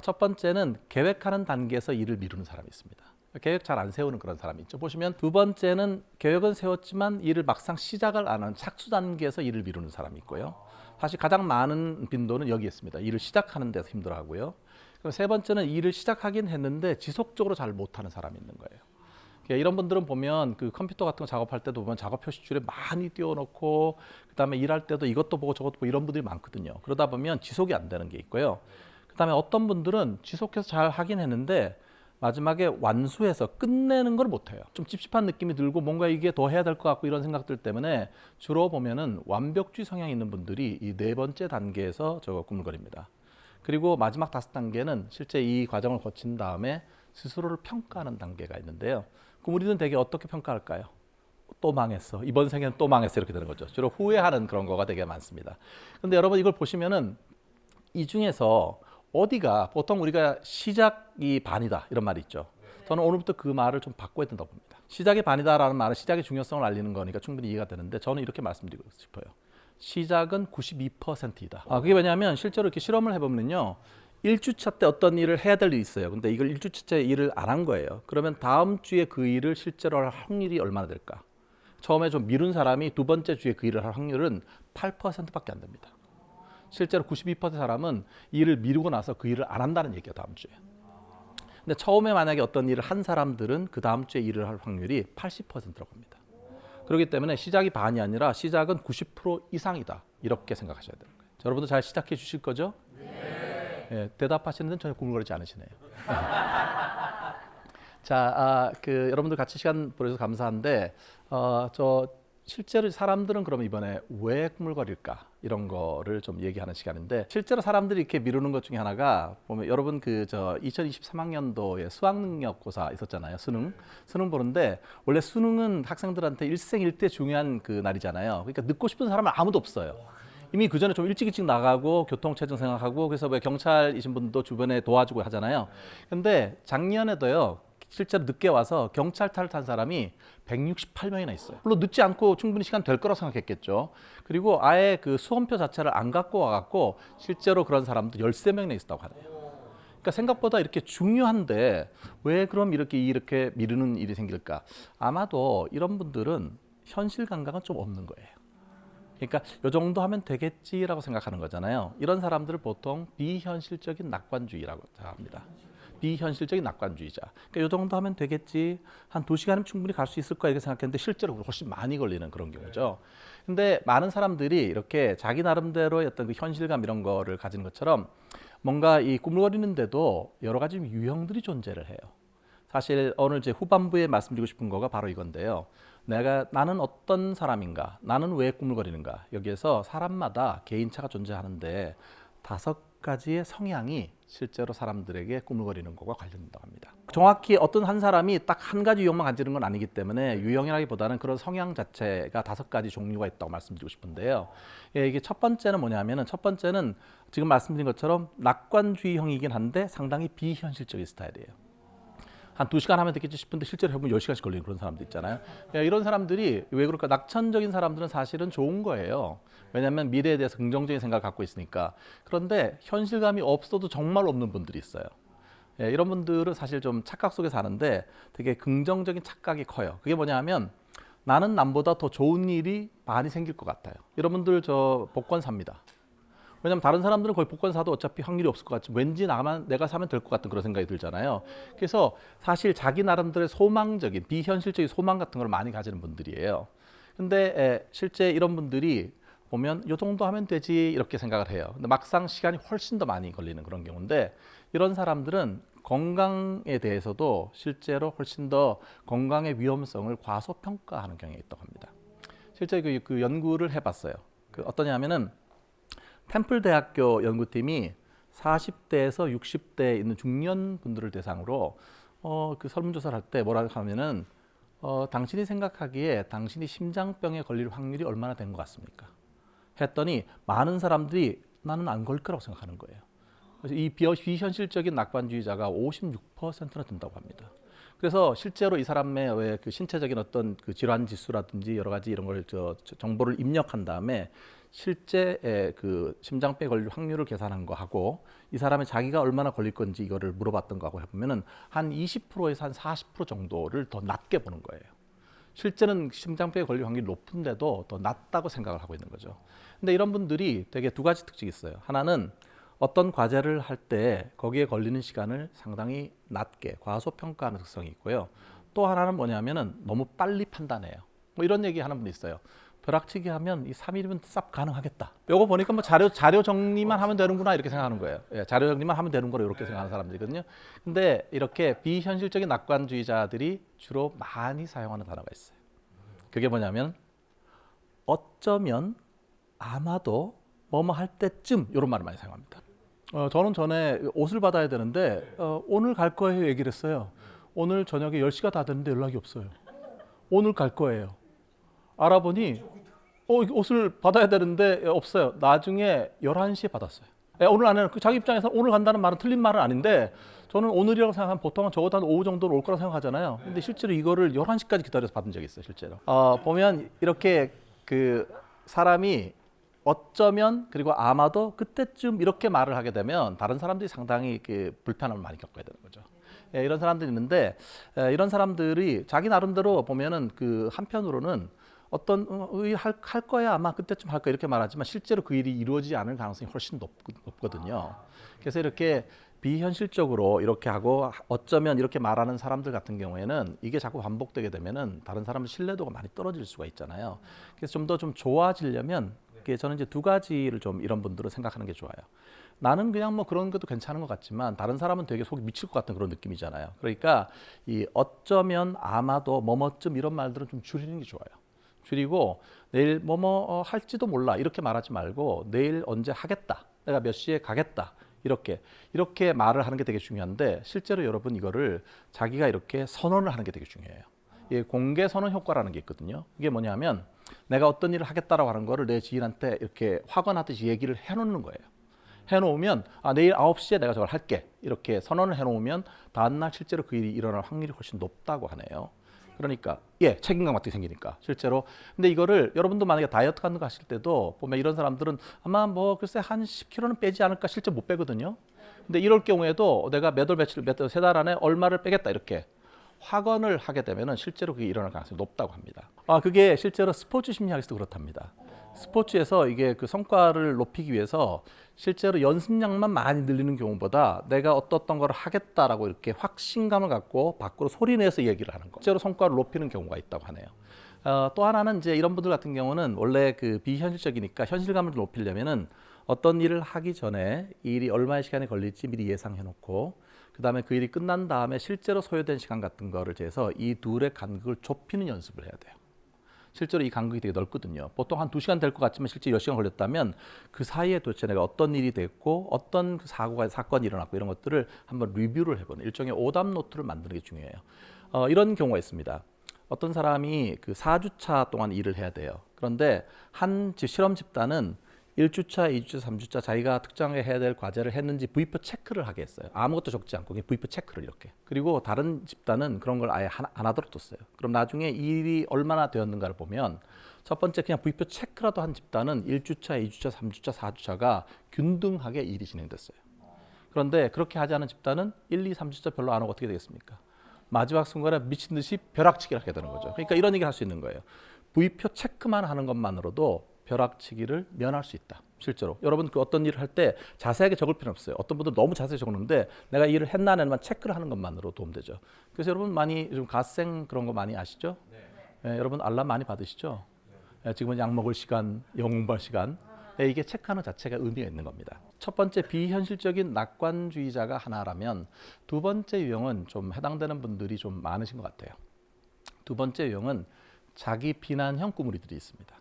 첫 번째는 계획하는 단계에서 일을 미루는 사람이 있습니다. 계획 잘 안 세우는 그런 사람이 있죠. 보시면 두 번째는 계획은 세웠지만 일을 막상 시작을 안 하는 착수 단계에서 일을 미루는 사람이 있고요. 사실 가장 많은 빈도는 여기 있습니다. 일을 시작하는 데서 힘들어하고요. 그럼 세 번째는 일을 시작하긴 했는데 지속적으로 잘 못하는 사람이 있는 거예요. 이런 분들은 보면 그 컴퓨터 같은 거 작업할 때도 보면 작업 표시줄에 많이 띄워놓고 그다음에 일할 때도 이것도 보고 저것도 보고 이런 분들이 많거든요. 그러다 보면 지속이 안 되는 게 있고요. 그다음에 어떤 분들은 지속해서 잘 하긴 했는데 마지막에 완수해서 끝내는 걸 못해요. 좀 찝찝한 느낌이 들고 뭔가 이게 더 해야 될 것 같고 이런 생각들 때문에 주로 보면은 완벽주의 성향이 있는 분들이 이 4번째 단계에서 저거 꾸물거립니다. 그리고 마지막 5단계는 실제 이 과정을 거친 다음에 스스로를 평가하는 단계가 있는데요. 꾸물이는 대개 어떻게 평가할까요? 또 망했어. 이번 생에는 또 망했어. 이렇게 되는 거죠. 주로 후회하는 그런 거가 되게 많습니다. 근데 여러분 이걸 보시면은 이 중에서 어디가 보통 우리가 시작이 반이다 이런 말이 있죠. 저는 오늘부터 그 말을 좀 바꿔야 된다고 봅니다. 시작이 반이다라는 말은 시작의 중요성을 알리는 거니까 충분히 이해가 되는데 저는 이렇게 말씀드리고 싶어요. 시작은 92%이다. 그게 왜냐하면 실제로 이렇게 실험을 해보면요. 1주차 때 어떤 일을 해야 될 일이 있어요. 근데 이걸 1주차 때 일을 안 한 거예요. 그러면 다음 주에 그 일을 실제로 할 확률이 얼마나 될까? 처음에 좀 미룬 사람이 두 번째 주에 그 일을 할 확률은 8%밖에 안 됩니다. 실제로 92% 사람은 일을 미루고 나서 그 일을 안 한다는 얘기예요. 다음 주에. 근데 처음에 만약에 어떤 일을 한 사람들은 그 다음 주에 일을 할 확률이 80%라고 합니다. 그렇기 때문에 시작이 반이 아니라 시작은 90% 이상이다. 이렇게 생각하셔야 되는 거예요. 여러분도 잘 시작해 주실 거죠? 네. 예, 대답하시는 데는 전혀 구물거리지 않으시네요. 자, 여러분들 같이 시간 보내서 감사한데 저 실제로 사람들은 그러면 이번에 왜 꾸물거릴까 이런 거를 좀 얘기하는 시간인데 실제로 사람들이 이렇게 미루는 것 중에 하나가 보면 여러분 저 2023학년도에 수학능력고사 있었잖아요. 수능 보는데 원래 수능은 학생들한테 일생일대 중요한 그 날이잖아요. 그러니까 늦고 싶은 사람은 아무도 없어요. 이미 그 전에 좀 일찍 나가고 교통체증 생각하고 그래서 왜 경찰이신 분도 주변에 도와주고 하잖아요. 근데 작년에도요. 실제로 늦게 와서 경찰차를 탄 사람이 168명이나 있어요. 물론 늦지 않고 충분히 시간 될 거라고 생각했겠죠. 그리고 아예 그 수험표 자체를 안 갖고 와갖고 실제로 그런 사람도 13명이나 있었다고 하네요. 그러니까 생각보다 이렇게 중요한데 왜 그럼 이렇게 미루는 일이 생길까? 아마도 이런 분들은 현실 감각은 좀 없는 거예요. 그러니까 이 정도 하면 되겠지라고 생각하는 거잖아요. 이런 사람들을 보통 비현실적인 낙관주의라고 합니다. 비현실적인 낙관주의자. 그러니까 이 정도 하면 되겠지. 한 2시간이면 충분히 갈 수 있을 거야 이렇게 생각했는데 실제로 훨씬 많이 걸리는 그런 경우죠. 근데 많은 사람들이 이렇게 자기 나름대로의 어떤 그 현실감 이런 거를 가진 것처럼 뭔가 이 꾸물거리는데도 여러 가지 유형들이 존재를 해요. 사실 오늘 제 후반부에 말씀드리고 싶은 거가 바로 이건데요. 나는 어떤 사람인가? 나는 왜 꾸물거리는가? 여기에서 사람마다 개인차가 존재하는데 5가지의 성향이 실제로 사람들에게 꾸물거리는 것과 관련된다고 합니다. 정확히 어떤 한 사람이 딱 한 가지 유형만 가지는 건 아니기 때문에 유형이라기보다는 그런 성향 자체가 5가지 종류가 있다고 말씀드리고 싶은데요. 이게 첫 번째는 뭐냐면은 첫 번째는 지금 말씀드린 것처럼 낙관주의형이긴 한데 상당히 비현실적인 스타일이에요. 한 2시간 하면 되겠지 싶은데 실제로 해보면 10시간씩 걸리는 그런 사람도 있잖아요. 이런 사람들이 왜 그럴까? 낙천적인 사람들은 사실은 좋은 거예요. 왜냐하면 미래에 대해서 긍정적인 생각을 갖고 있으니까. 그런데 현실감이 없어도 정말 없는 분들이 있어요. 이런 분들은 사실 좀 착각 속에 사는데 되게 긍정적인 착각이 커요. 그게 뭐냐 하면 나는 남보다 더 좋은 일이 많이 생길 것 같아요. 여러분들 저 복권 삽니다. 왜냐면 다른 사람들은 거의 복권 사도 어차피 확률이 없을 것 같지 왠지 내가 사면 될 것 같은 그런 생각이 들잖아요. 그래서 사실 자기 나름대로의 소망적인 비현실적인 소망 같은 걸 많이 가지는 분들이에요. 근데 실제 이런 분들이 보면 이 정도 하면 되지 이렇게 생각을 해요. 근데 막상 시간이 훨씬 더 많이 걸리는 그런 경우인데 이런 사람들은 건강에 대해서도 실제로 훨씬 더 건강의 위험성을 과소평가하는 경향이 있다고 합니다. 실제 그 연구를 해봤어요. 어떠냐면은 템플 대학교 연구팀이 40대에서 60대에 있는 중년 분들을 대상으로 그 설문조사를 할 때 뭐라고 하면은 당신이 생각하기에 당신이 심장병에 걸릴 확률이 얼마나 된 것 같습니까? 했더니 많은 사람들이 나는 안 걸 거라고 생각하는 거예요. 그래서 이 비현실적인 낙관주의자가 56%나 된다고 합니다. 그래서 실제로 이 사람의 왜 그 신체적인 어떤 그 질환 지수라든지 여러 가지 이런 걸 정보를 입력한 다음에 실제 그 심장병에 걸릴 확률을 계산한 거 하고 이 사람의 자기가 얼마나 걸릴 건지 이거를 물어봤던 거하고 해보면은 한 20%에서 한 40% 정도를 더 낮게 보는 거예요. 실제는 심장병에 걸릴 확률이 높은데도 더 낮다고 생각을 하고 있는 거죠. 근데 이런 분들이 되게 2가지 특징이 있어요. 하나는 어떤 과제를 할 때 거기에 걸리는 시간을 상당히 낮게 과소평가하는 특성이 있고요. 또 하나는 뭐냐면은 너무 빨리 판단해요. 뭐 이런 얘기 하는 분도 있어요. 벼락치기 하면 이 3일이면 쌉 가능하겠다. 요거 보니까 뭐 자료 정리만 하면 되는구나 이렇게 생각하는 거예요. 자료 정리만 하면 되는 거로 이렇게 생각하는 사람들이거든요. 근데 이렇게 비현실적인 낙관주의자들이 주로 많이 사용하는 단어가 있어요. 그게 뭐냐면 어쩌면 아마도 뭐뭐 할 때쯤 이런 말을 많이 사용합니다. 저는 전에 옷을 받아야 되는데 오늘 갈 거예요 얘기를 했어요. 오늘 저녁에 10시가 다 됐는데 연락이 없어요. 오늘 갈 거예요. 알아보니 이 옷을 받아야 되는데 없어요. 나중에 11시에 받았어요. 오늘 안에는 자기 입장에서 오늘 간다는 말은 틀린 말은 아닌데 저는 오늘이라고 생각하면 보통은 적어도 한 오후 정도로 올 거라고 생각하잖아요. 근데 실제로 이거를 11시까지 기다려서 받은 적이 있어요, 실제로. 보면 이렇게 그 사람이 어쩌면 그리고 아마도 그때쯤 이렇게 말을 하게 되면 다른 사람들이 상당히 그 불편함을 많이 겪어야 되는 거죠. 이런 사람들이 있는데 이런 사람들이 자기 나름대로 보면은 그 한편으로는 어떤 할 거야 아마 그때쯤 할 거야 이렇게 말하지만 실제로 그 일이 이루어지지 않을 가능성이 훨씬 높거든요. 그래서 이렇게 비현실적으로 이렇게 하고 어쩌면 이렇게 말하는 사람들 같은 경우에는 이게 자꾸 반복되게 되면은 다른 사람들 신뢰도가 많이 떨어질 수가 있잖아요. 그래서 좀 더 좀 좋아지려면 저는 이제 두 가지를 좀 이런 분들은 생각하는 게 좋아요. 나는 그냥 뭐 그런 것도 괜찮은 것 같지만 다른 사람은 되게 속이 미칠 것 같은 그런 느낌이잖아요. 그러니까 이 어쩌면 아마도 뭐뭐쯤 이런 말들은 좀 줄이는 게 좋아요. 줄이고 내일 뭐뭐 할지도 몰라 이렇게 말하지 말고 내일 언제 하겠다. 내가 몇 시에 가겠다. 이렇게 말을 하는 게 되게 중요한데 실제로 여러분 이거를 자기가 이렇게 선언을 하는 게 되게 중요해요. 이 공개 선언 효과라는 게 있거든요. 이게 뭐냐면 내가 어떤 일을 하겠다라고 하는 거를 내 지인한테 이렇게 확언하듯이 얘기를 해놓는 거예요. 해놓으면 내일 9시에 내가 저걸 할게 이렇게 선언을 해놓으면 다음날 실제로 그 일이 일어날 확률이 훨씬 높다고 하네요. 그러니까 책임감 같은 게 생기니까 실제로. 근데 이거를 여러분도 만약에 다이어트 같은 거 하실 때도 보면 이런 사람들은 아마 뭐 글쎄 한 10kg는 빼지 않을까 실제 못 빼거든요. 근데 이럴 경우에도 내가 몇 월 며칠 세 달 안에 얼마를 빼겠다 이렇게 확언을 하게 되면은 실제로 그게 일어날 가능성이 높다고 합니다. 그게 실제로 스포츠 심리학에서도 그렇답니다. 스포츠에서 이게 그 성과를 높이기 위해서 실제로 연습량만 많이 늘리는 경우보다 내가 어떤 걸 하겠다라고 이렇게 확신감을 갖고 밖으로 소리내서 얘기를 하는 거, 실제로 성과를 높이는 경우가 있다고 하네요. 또 하나는 이제 이런 분들 같은 경우는 원래 그 비현실적이니까 현실감을 높이려면은 어떤 일을 하기 전에 이 일이 얼마의 시간이 걸릴지 미리 예상해 놓고 그 다음에 그 일이 끝난 다음에 실제로 소요된 시간 같은 거를 재서 이 둘의 간극을 좁히는 연습을 해야 돼요. 실제로 이 간극이 되게 넓거든요. 보통 한 2시간 될 것 같지만 실제 10시간 걸렸다면 그 사이에 도대체 내가 어떤 일이 됐고 어떤 그 사건이 일어났고 이런 것들을 한번 리뷰를 해보는 일종의 오답 노트를 만드는 게 중요해요. 이런 경우가 있습니다. 어떤 사람이 그 4주차 동안 일을 해야 돼요. 그런데 한 실험 집단은 1주차, 2주차, 3주차 자기가 특정해 해야 될 과제를 했는지 V표 체크를 하게 했어요. 아무것도 적지 않고 그냥 V표 체크를 이렇게. 그리고 다른 집단은 그런 걸 아예 안 하도록 뒀어요. 그럼 나중에 일이 얼마나 되었는가를 보면 첫 번째 그냥 V표 체크라도 한 집단은 1주차, 2주차, 3주차, 4주차가 균등하게 일이 진행됐어요. 그런데 그렇게 하지 않은 집단은 1, 2, 3주차 별로 안 하고 어떻게 되겠습니까? 마지막 순간에 미친 듯이 벼락치기를 하게 되는 거죠. 그러니까 이런 얘기를 할 수 있는 거예요. V표 체크만 하는 것만으로도 벼락치기를 면할 수 있다. 실제로 여러분 그 어떤 일을 할 때 자세하게 적을 필요는 없어요. 어떤 분들 너무 자세히 적는데 내가 일을 했나 안 했나만 체크를 하는 것만으로 도움되죠. 그래서 여러분 많이 요즘 갓생 그런 거 많이 아시죠? 여러분 알람 많이 받으시죠? 지금은 약 먹을 시간, 영어 공부할 시간. 이게 체크하는 자체가 의미가 있는 겁니다. 첫 번째 비현실적인 낙관주의자가 하나라면 두 번째 유형은 좀 해당되는 분들이 좀 많으신 것 같아요. 두 번째 유형은 자기 비난형 꾸물이들이 있습니다.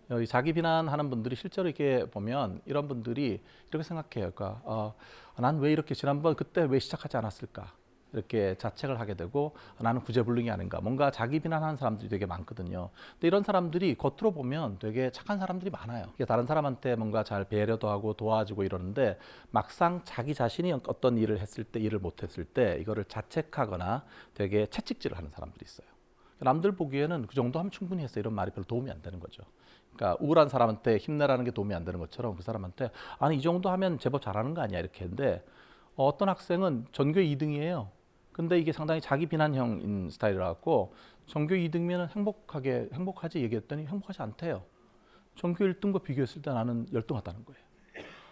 여기 자기 비난하는 분들이 실제로 이렇게 보면 이런 분들이 이렇게 생각해요. 그러니까 난 왜 이렇게 지난번 그때 왜 시작하지 않았을까? 이렇게 자책을 하게 되고 나는 구제불능이 아닌가? 뭔가 자기 비난하는 사람들이 되게 많거든요. 근데 이런 사람들이 겉으로 보면 되게 착한 사람들이 많아요. 다른 사람한테 뭔가 잘 배려도 하고 도와주고 이러는데 막상 자기 자신이 어떤 일을 했을 때 일을 못했을 때 이거를 자책하거나 되게 채찍질을 하는 사람들이 있어요. 남들 보기에는 그 정도 하면 충분히 했어 이런 말이 별로 도움이 안 되는 거죠. 그러니까 우울한 사람한테 힘내라는 게 도움이 안 되는 것처럼 그 사람한테 아니 이 정도 하면 제법 잘하는 거 아니야 이렇게 했는데 어떤 학생은 전교 2등이에요. 근데 이게 상당히 자기 비난형인 스타일이라 갖고 전교 2등이면 행복하지 얘기했더니 행복하지 않대요. 전교 1등과 비교했을 때 나는 열등하다는 거예요.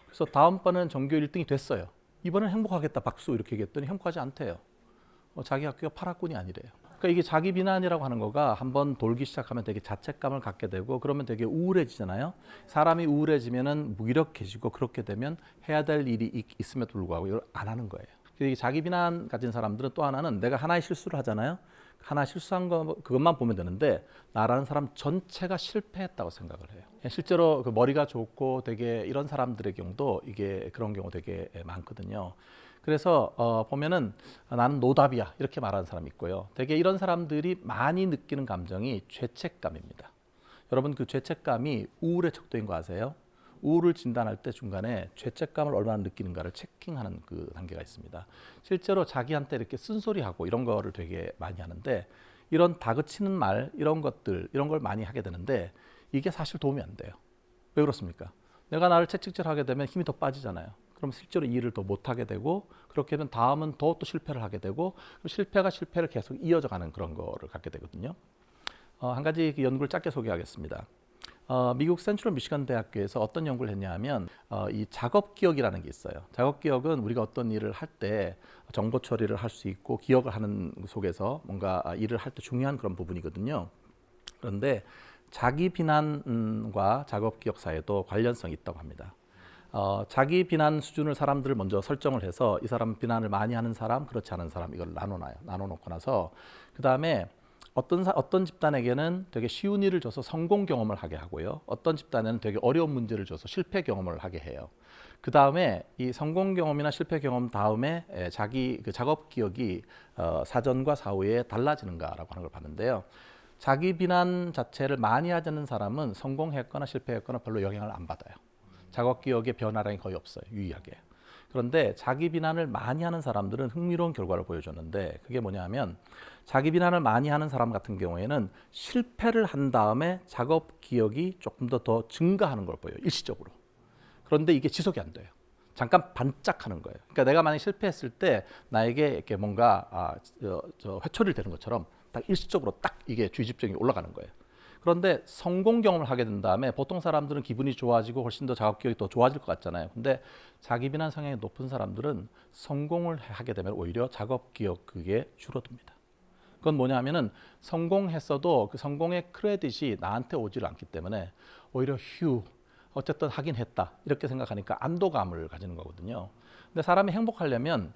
그래서 다음번에는 전교 1등이 됐어요. 이번엔 행복하겠다 박수 이렇게 얘기했더니 행복하지 않대요. 자기 학교가 8학군이 아니래요. 그러니까 이게 자기 비난이라고 하는 거가 한번 돌기 시작하면 되게 자책감을 갖게 되고 그러면 되게 우울해지잖아요. 사람이 우울해지면은 무기력해지고 그렇게 되면 해야 될 일이 있음에도 불구하고 이걸 안 하는 거예요. 이게 자기 비난 가진 사람들은 또 하나는 내가 하나의 실수를 하잖아요. 하나 실수한 거 그것만 보면 되는데 나라는 사람 전체가 실패했다고 생각을 해요. 실제로 그 머리가 좋고 되게 이런 사람들의 경우도 이게 그런 경우 되게 많거든요. 그래서 보면은 나는 노답이야 이렇게 말하는 사람이 있고요. 되게 이런 사람들이 많이 느끼는 감정이 죄책감입니다. 여러분 그 죄책감이 우울의 척도인 거 아세요? 우울을 진단할 때 중간에 죄책감을 얼마나 느끼는가를 체킹하는 그 단계가 있습니다. 실제로 자기한테 이렇게 쓴소리하고 이런 거를 되게 많이 하는데 이런 다그치는 말 이런 것들 이런 걸 많이 하게 되는데 이게 사실 도움이 안 돼요. 왜 그렇습니까? 내가 나를 채찍질하게 되면 힘이 더 빠지잖아요. 그럼 실제로 일을 더 못하게 되고 그렇게 되면 다음은 더 또 실패를 하게 되고 실패가 실패를 계속 이어져가는 그런 거를 갖게 되거든요. 한 가지 그 연구를 짧게 소개하겠습니다. 미국 센트럴 미시건 대학교에서 어떤 연구를 했냐 하면 이 작업 기억이라는 게 있어요. 작업 기억은 우리가 어떤 일을 할 때 정보 처리를 할 수 있고 기억을 하는 속에서 뭔가 일을 할 때 중요한 그런 부분이거든요. 그런데 자기 비난과 작업 기억 사이에도 관련성이 있다고 합니다. 자기 비난 수준을 사람들을 먼저 설정을 해서 이 사람 비난을 많이 하는 사람, 그렇지 않은 사람 이걸 나눠놔요. 나눠놓고 나서 그 다음에 어떤 집단에게는 되게 쉬운 일을 줘서 성공 경험을 하게 하고요. 어떤 집단에는 되게 어려운 문제를 줘서 실패 경험을 하게 해요. 그 다음에 이 성공 경험이나 실패 경험 다음에 자기 그 작업 기억이 사전과 사후에 달라지는가라고 하는 걸 봤는데요. 자기 비난 자체를 많이 하지 않는 사람은 성공했거나 실패했거나 별로 영향을 안 받아요. 작업 기억의 변화량이 거의 없어요. 유의하게. 그런데 자기 비난을 많이 하는 사람들은 흥미로운 결과를 보여줬는데 그게 뭐냐면 자기 비난을 많이 하는 사람 같은 경우에는 실패를 한 다음에 작업 기억이 조금 더 증가하는 걸 보여요. 일시적으로. 그런데 이게 지속이 안 돼요. 잠깐 반짝하는 거예요. 그러니까 내가 만약 실패했을 때 나에게 이렇게 뭔가 회초리를 대는 것처럼 딱 일시적으로 딱 이게 주의 집중이 올라가는 거예요. 그런데 성공 경험을 하게 된 다음에 보통 사람들은 기분이 좋아지고 훨씬 더 작업 기억이 더 좋아질 것 같잖아요. 근데 자기 비난 성향이 높은 사람들은 성공을 하게 되면 오히려 작업 기억 그게 줄어듭니다. 그건 뭐냐면은 성공했어도 그 성공의 크레딧이 나한테 오질 않기 때문에 오히려 어쨌든 하긴 했다 이렇게 생각하니까 안도감을 가지는 거거든요. 근데 사람이 행복하려면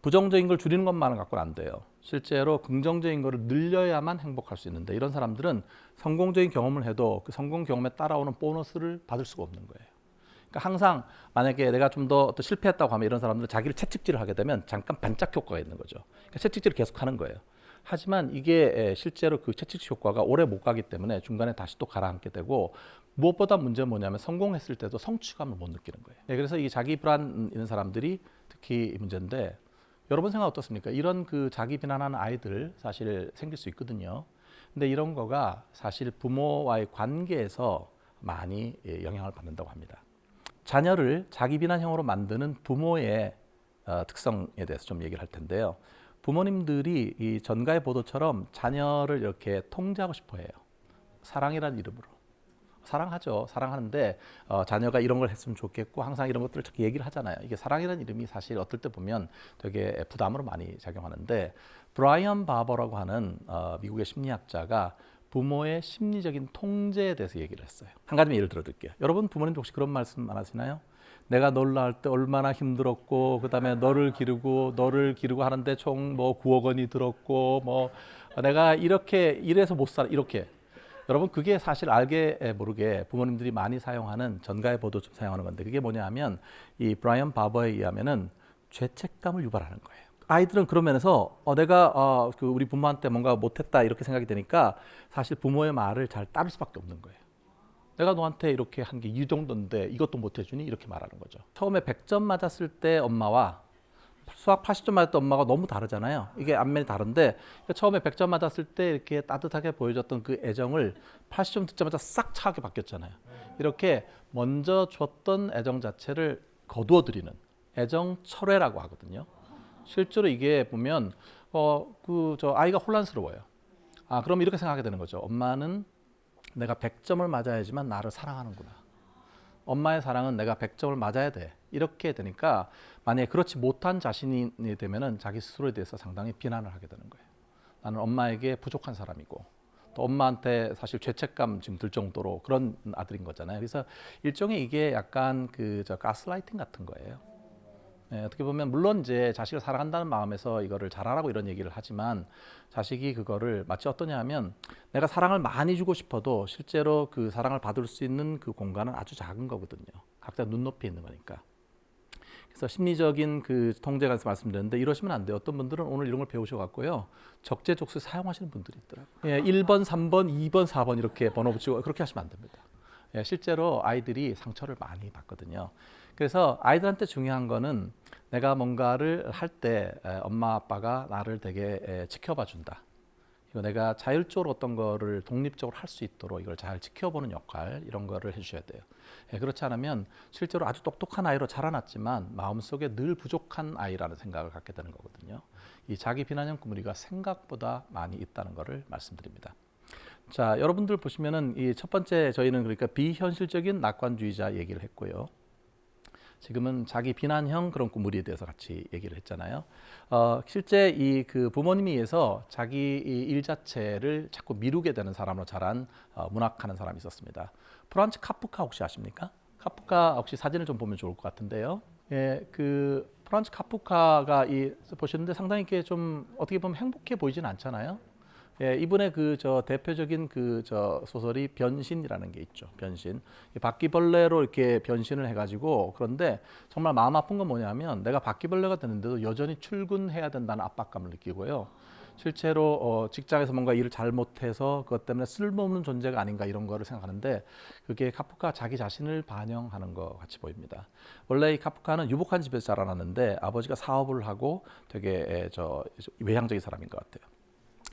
부정적인 걸 줄이는 것만은 갖고는 안 돼요. 실제로 긍정적인 거를 늘려야만 행복할 수 있는데 이런 사람들은 성공적인 경험을 해도 그 성공 경험에 따라오는 보너스를 받을 수가 없는 거예요. 그러니까 항상 만약에 내가 좀 더 실패했다고 하면 이런 사람들은 자기를 채찍질을 하게 되면 잠깐 반짝 효과가 있는 거죠. 그러니까 채찍질을 계속 하는 거예요. 하지만 이게 실제로 그 채찍질 효과가 오래 못 가기 때문에 중간에 다시 또 가라앉게 되고 무엇보다 문제는 뭐냐면 성공했을 때도 성취감을 못 느끼는 거예요. 그래서 이 자기 불안 있는 사람들이 특히 문제인데 여러분 생각 어떻습니까? 이런 그 자기 비난하는 아이들 사실 생길 수 있거든요. 근데 이런 거가 사실 부모와의 관계에서 많이 영향을 받는다고 합니다. 자녀를 자기 비난형으로 만드는 부모의 특성에 대해서 좀 얘기를 할 텐데요. 부모님들이 이 전가의 보도처럼 자녀를 이렇게 통제하고 싶어 해요. 사랑이라는 이름으로. 사랑하죠. 사랑하는데 자녀가 이런 걸 했으면 좋겠고 항상 이런 것들을 자꾸 얘기를 하잖아요. 이게 사랑이라는 이름이 사실 어떨 때 보면 되게 부담으로 많이 작용하는데 브라이언 바버라고 하는 미국의 심리학자가 부모의 심리적인 통제에 대해서 얘기를 했어요. 한 가지만 예를 들어드릴게요. 여러분 부모님도 혹시 그런 말씀 안 하시나요? 내가 널 낳을 때 얼마나 힘들었고 그다음에 너를 기르고 하는데 총 뭐 9억 원이 들었고 뭐 내가 이렇게 이래서 못 살아 이렇게 여러분 그게 사실 알게 모르게 부모님들이 많이 사용하는 전가의 보도처럼 사용하는 건데 그게 뭐냐 하면 이 브라이언 바버에 의하면은 죄책감을 유발하는 거예요. 아이들은 그런 면에서 내가 그 우리 부모한테 뭔가 못했다 이렇게 생각이 되니까 사실 부모의 말을 잘 따를 수밖에 없는 거예요. 내가 너한테 이렇게 한 게 이 정도인데 이것도 못 해주니 이렇게 말하는 거죠. 처음에 100점 맞았을 때 엄마와 수학 80점 맞았던 엄마가 너무 다르잖아요. 이게 안면이 다른데 처음에 100점 맞았을 때 이렇게 따뜻하게 보여줬던 그 애정을 80점 듣자마자 싹 차게 바뀌었잖아요. 이렇게 먼저 줬던 애정 자체를 거두어들이는 애정 철회라고 하거든요. 실제로 이게 보면 아이가 혼란스러워요. 그럼 이렇게 생각하게 되는 거죠. 엄마는 내가 100점을 맞아야지만 나를 사랑하는구나. 엄마의 사랑은 내가 100점을 맞아야 돼. 이렇게 되니까 만약에 그렇지 못한 자신이 되면은 자기 스스로에 대해서 상당히 비난을 하게 되는 거예요. 나는 엄마에게 부족한 사람이고 또 엄마한테 사실 죄책감 지금 들 정도로 그런 아들인 거잖아요. 그래서 일종의 이게 약간 가스라이팅 같은 거예요. 어떻게 보면 물론 이제 자식을 사랑한다는 마음에서 이거를 잘하라고 이런 얘기를 하지만 자식이 그거를 마치 어떠냐 하면 내가 사랑을 많이 주고 싶어도 실제로 그 사랑을 받을 수 있는 그 공간은 아주 작은 거거든요. 각자 눈높이에 있는 거니까. 그래서 심리적인 그 통제에 관해서 말씀드렸는데 이러시면 안 돼요. 어떤 분들은 오늘 이런 걸 배우셔갖고요. 적재적소에 사용하시는 분들이 있더라고요. 예, 1번, 3번, 2번, 4번 이렇게 번호 붙이고 그렇게 하시면 안 됩니다. 예, 실제로 아이들이 상처를 많이 받거든요. 그래서 아이들한테 중요한 거는 내가 뭔가를 할 때 엄마 아빠가 나를 되게 지켜봐 준다. 이거 내가 자율적으로 어떤 거를 독립적으로 할 수 있도록 이걸 잘 지켜보는 역할 이런 거를 해주셔야 돼요. 예, 그렇지 않으면 실제로 아주 똑똑한 아이로 자라났지만 마음속에 늘 부족한 아이라는 생각을 갖게 되는 거거든요. 이 자기 비난형 꾸물이가 생각보다 많이 있다는 것을 말씀드립니다. 자, 여러분들 보시면은 이 첫 번째 저희는 그러니까 비현실적인 낙관주의자 얘기를 했고요. 지금은 자기 비난형 그런 꾸물이에 대해서 같이 얘기를 했잖아요. 실제 이 그 부모님에 의해서 자기 일 자체를 자꾸 미루게 되는 사람으로 자란 문학하는 사람이 있었습니다. 프란츠 카프카 혹시 아십니까? 카프카 혹시 사진을 좀 보면 좋을 것 같은데요. 예, 그 프란츠 카프카가 이 보시는데 상당히 이렇게 좀 어떻게 보면 행복해 보이진 않잖아요. 예, 이분의 그 저 대표적인 그 저 소설이 변신이라는 게 있죠. 변신. 바퀴벌레로 이렇게 변신을 해가지고 그런데 정말 마음 아픈 건 뭐냐면 내가 바퀴벌레가 되는데도 여전히 출근해야 된다는 압박감을 느끼고요. 실제로 직장에서 뭔가 일을 잘못해서 그것 때문에 쓸모없는 존재가 아닌가 이런 거를 생각하는데 그게 카프카 자기 자신을 반영하는 것 같이 보입니다. 원래 이 카프카는 유복한 집에서 자라났는데 아버지가 사업을 하고 되게 저 외향적인 사람인 것 같아요.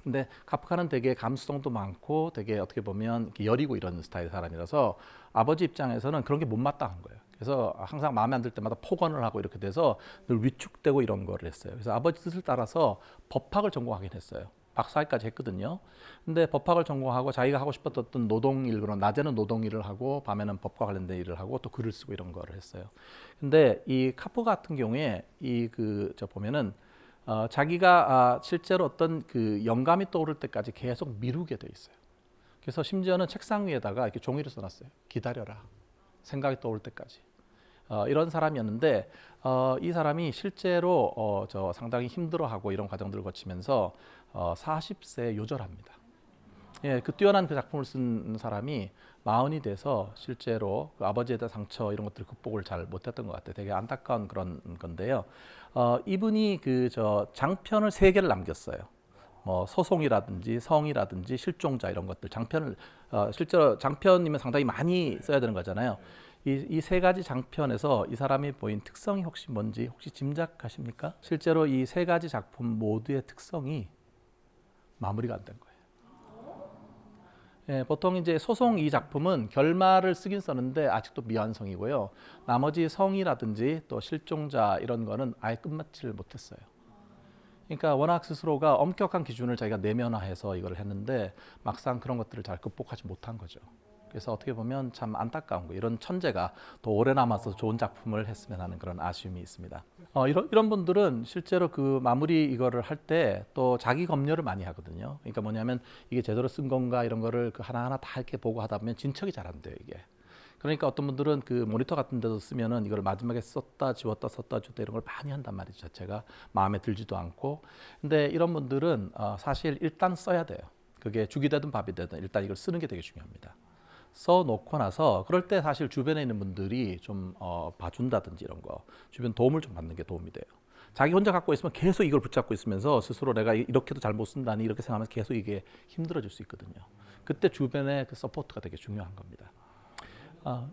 근데 카프카는 되게 감수성도 많고 되게 어떻게 보면 이렇게 여리고 이런 스타일의 사람이라서 아버지 입장에서는 그런 게 못마땅한 거예요. 그래서 항상 마음에 안 들 때마다 폭언을 하고 이렇게 돼서 늘 위축되고 이런 거를 했어요. 그래서 아버지 뜻을 따라서 법학을 전공하긴 했어요. 박사학위까지 했거든요. 근데 법학을 전공하고 자기가 하고 싶었던 어떤 노동일, 그런 낮에는 노동일을 하고 밤에는 법과 관련된 일을 하고 또 글을 쓰고 이런 거를 했어요. 근데 이 카프 같은 경우에 이 그 저 보면은 자기가 실제로 어떤 그 영감이 떠오를 때까지 계속 미루게 돼 있어요. 그래서 심지어는 책상 위에다가 이렇게 종이를 써놨어요. 기다려라. 생각이 떠올 때까지. 이런 사람이었는데 이 사람이 실제로 저 상당히 힘들어하고 이런 과정들을 거치면서 40세에 요절합니다. 예, 그 뛰어난 그 작품을 쓴 사람이 40이 돼서 실제로 그 아버지에 대한 상처 이런 것들을 극복을 잘 못했던 것 같아요. 되게 안타까운 그런 건데요. 이분이 그 저 장편을 3개를 남겼어요. 뭐 소송이라든지 성이라든지 실종자 이런 것들 장편을 실제로 장편이면 상당히 많이 써야 되는 거잖아요. 이 3가지 장편에서 이 사람이 보인 특성이 혹시 뭔지 혹시 짐작하십니까? 실제로 이 3가지 작품 모두의 특성이 마무리가 안 된 거예요. 예, 보통 이제 소송 이 작품은 결말을 쓰긴 썼는데 아직도 미완성이고요. 나머지 성이라든지 또 실종자 이런 거는 아예 끝마치를 못했어요. 그러니까 워낙 스스로가 엄격한 기준을 자기가 내면화해서 이걸 했는데 막상 그런 것들을 잘 극복하지 못한 거죠. 그래서 어떻게 보면 참 안타까운 거. 이런 천재가 더 오래 남아서 좋은 작품을 했으면 하는 그런 아쉬움이 있습니다. 이런 분들은 실제로 그 마무리 이거를 할 때 또 자기 검열을 많이 하거든요. 그러니까 뭐냐면 이게 제대로 쓴 건가 이런 거를 그 하나하나 다 이렇게 보고 하다 보면 진척이 잘 안 돼요, 이게. 그러니까 어떤 분들은 그 모니터 같은 데도 쓰면은 이걸 마지막에 썼다 지웠다 썼다 지웠다 이런 걸 많이 한단 말이죠. 자체가 마음에 들지도 않고. 근데 이런 분들은 사실 일단 써야 돼요. 그게 죽이 되든 밥이 되든 일단 이걸 쓰는 게 되게 중요합니다. 써놓고 나서 그럴 때 사실 주변에 있는 분들이 좀 봐준다든지 이런 거 주변 도움을 좀 받는 게 도움이 돼요. 자기 혼자 갖고 있으면 계속 이걸 붙잡고 있으면서 스스로 내가 이렇게도 잘 못 쓴다니 이렇게 생각하면서 계속 이게 힘들어질 수 있거든요. 그때 주변의 그 서포트가 되게 중요한 겁니다.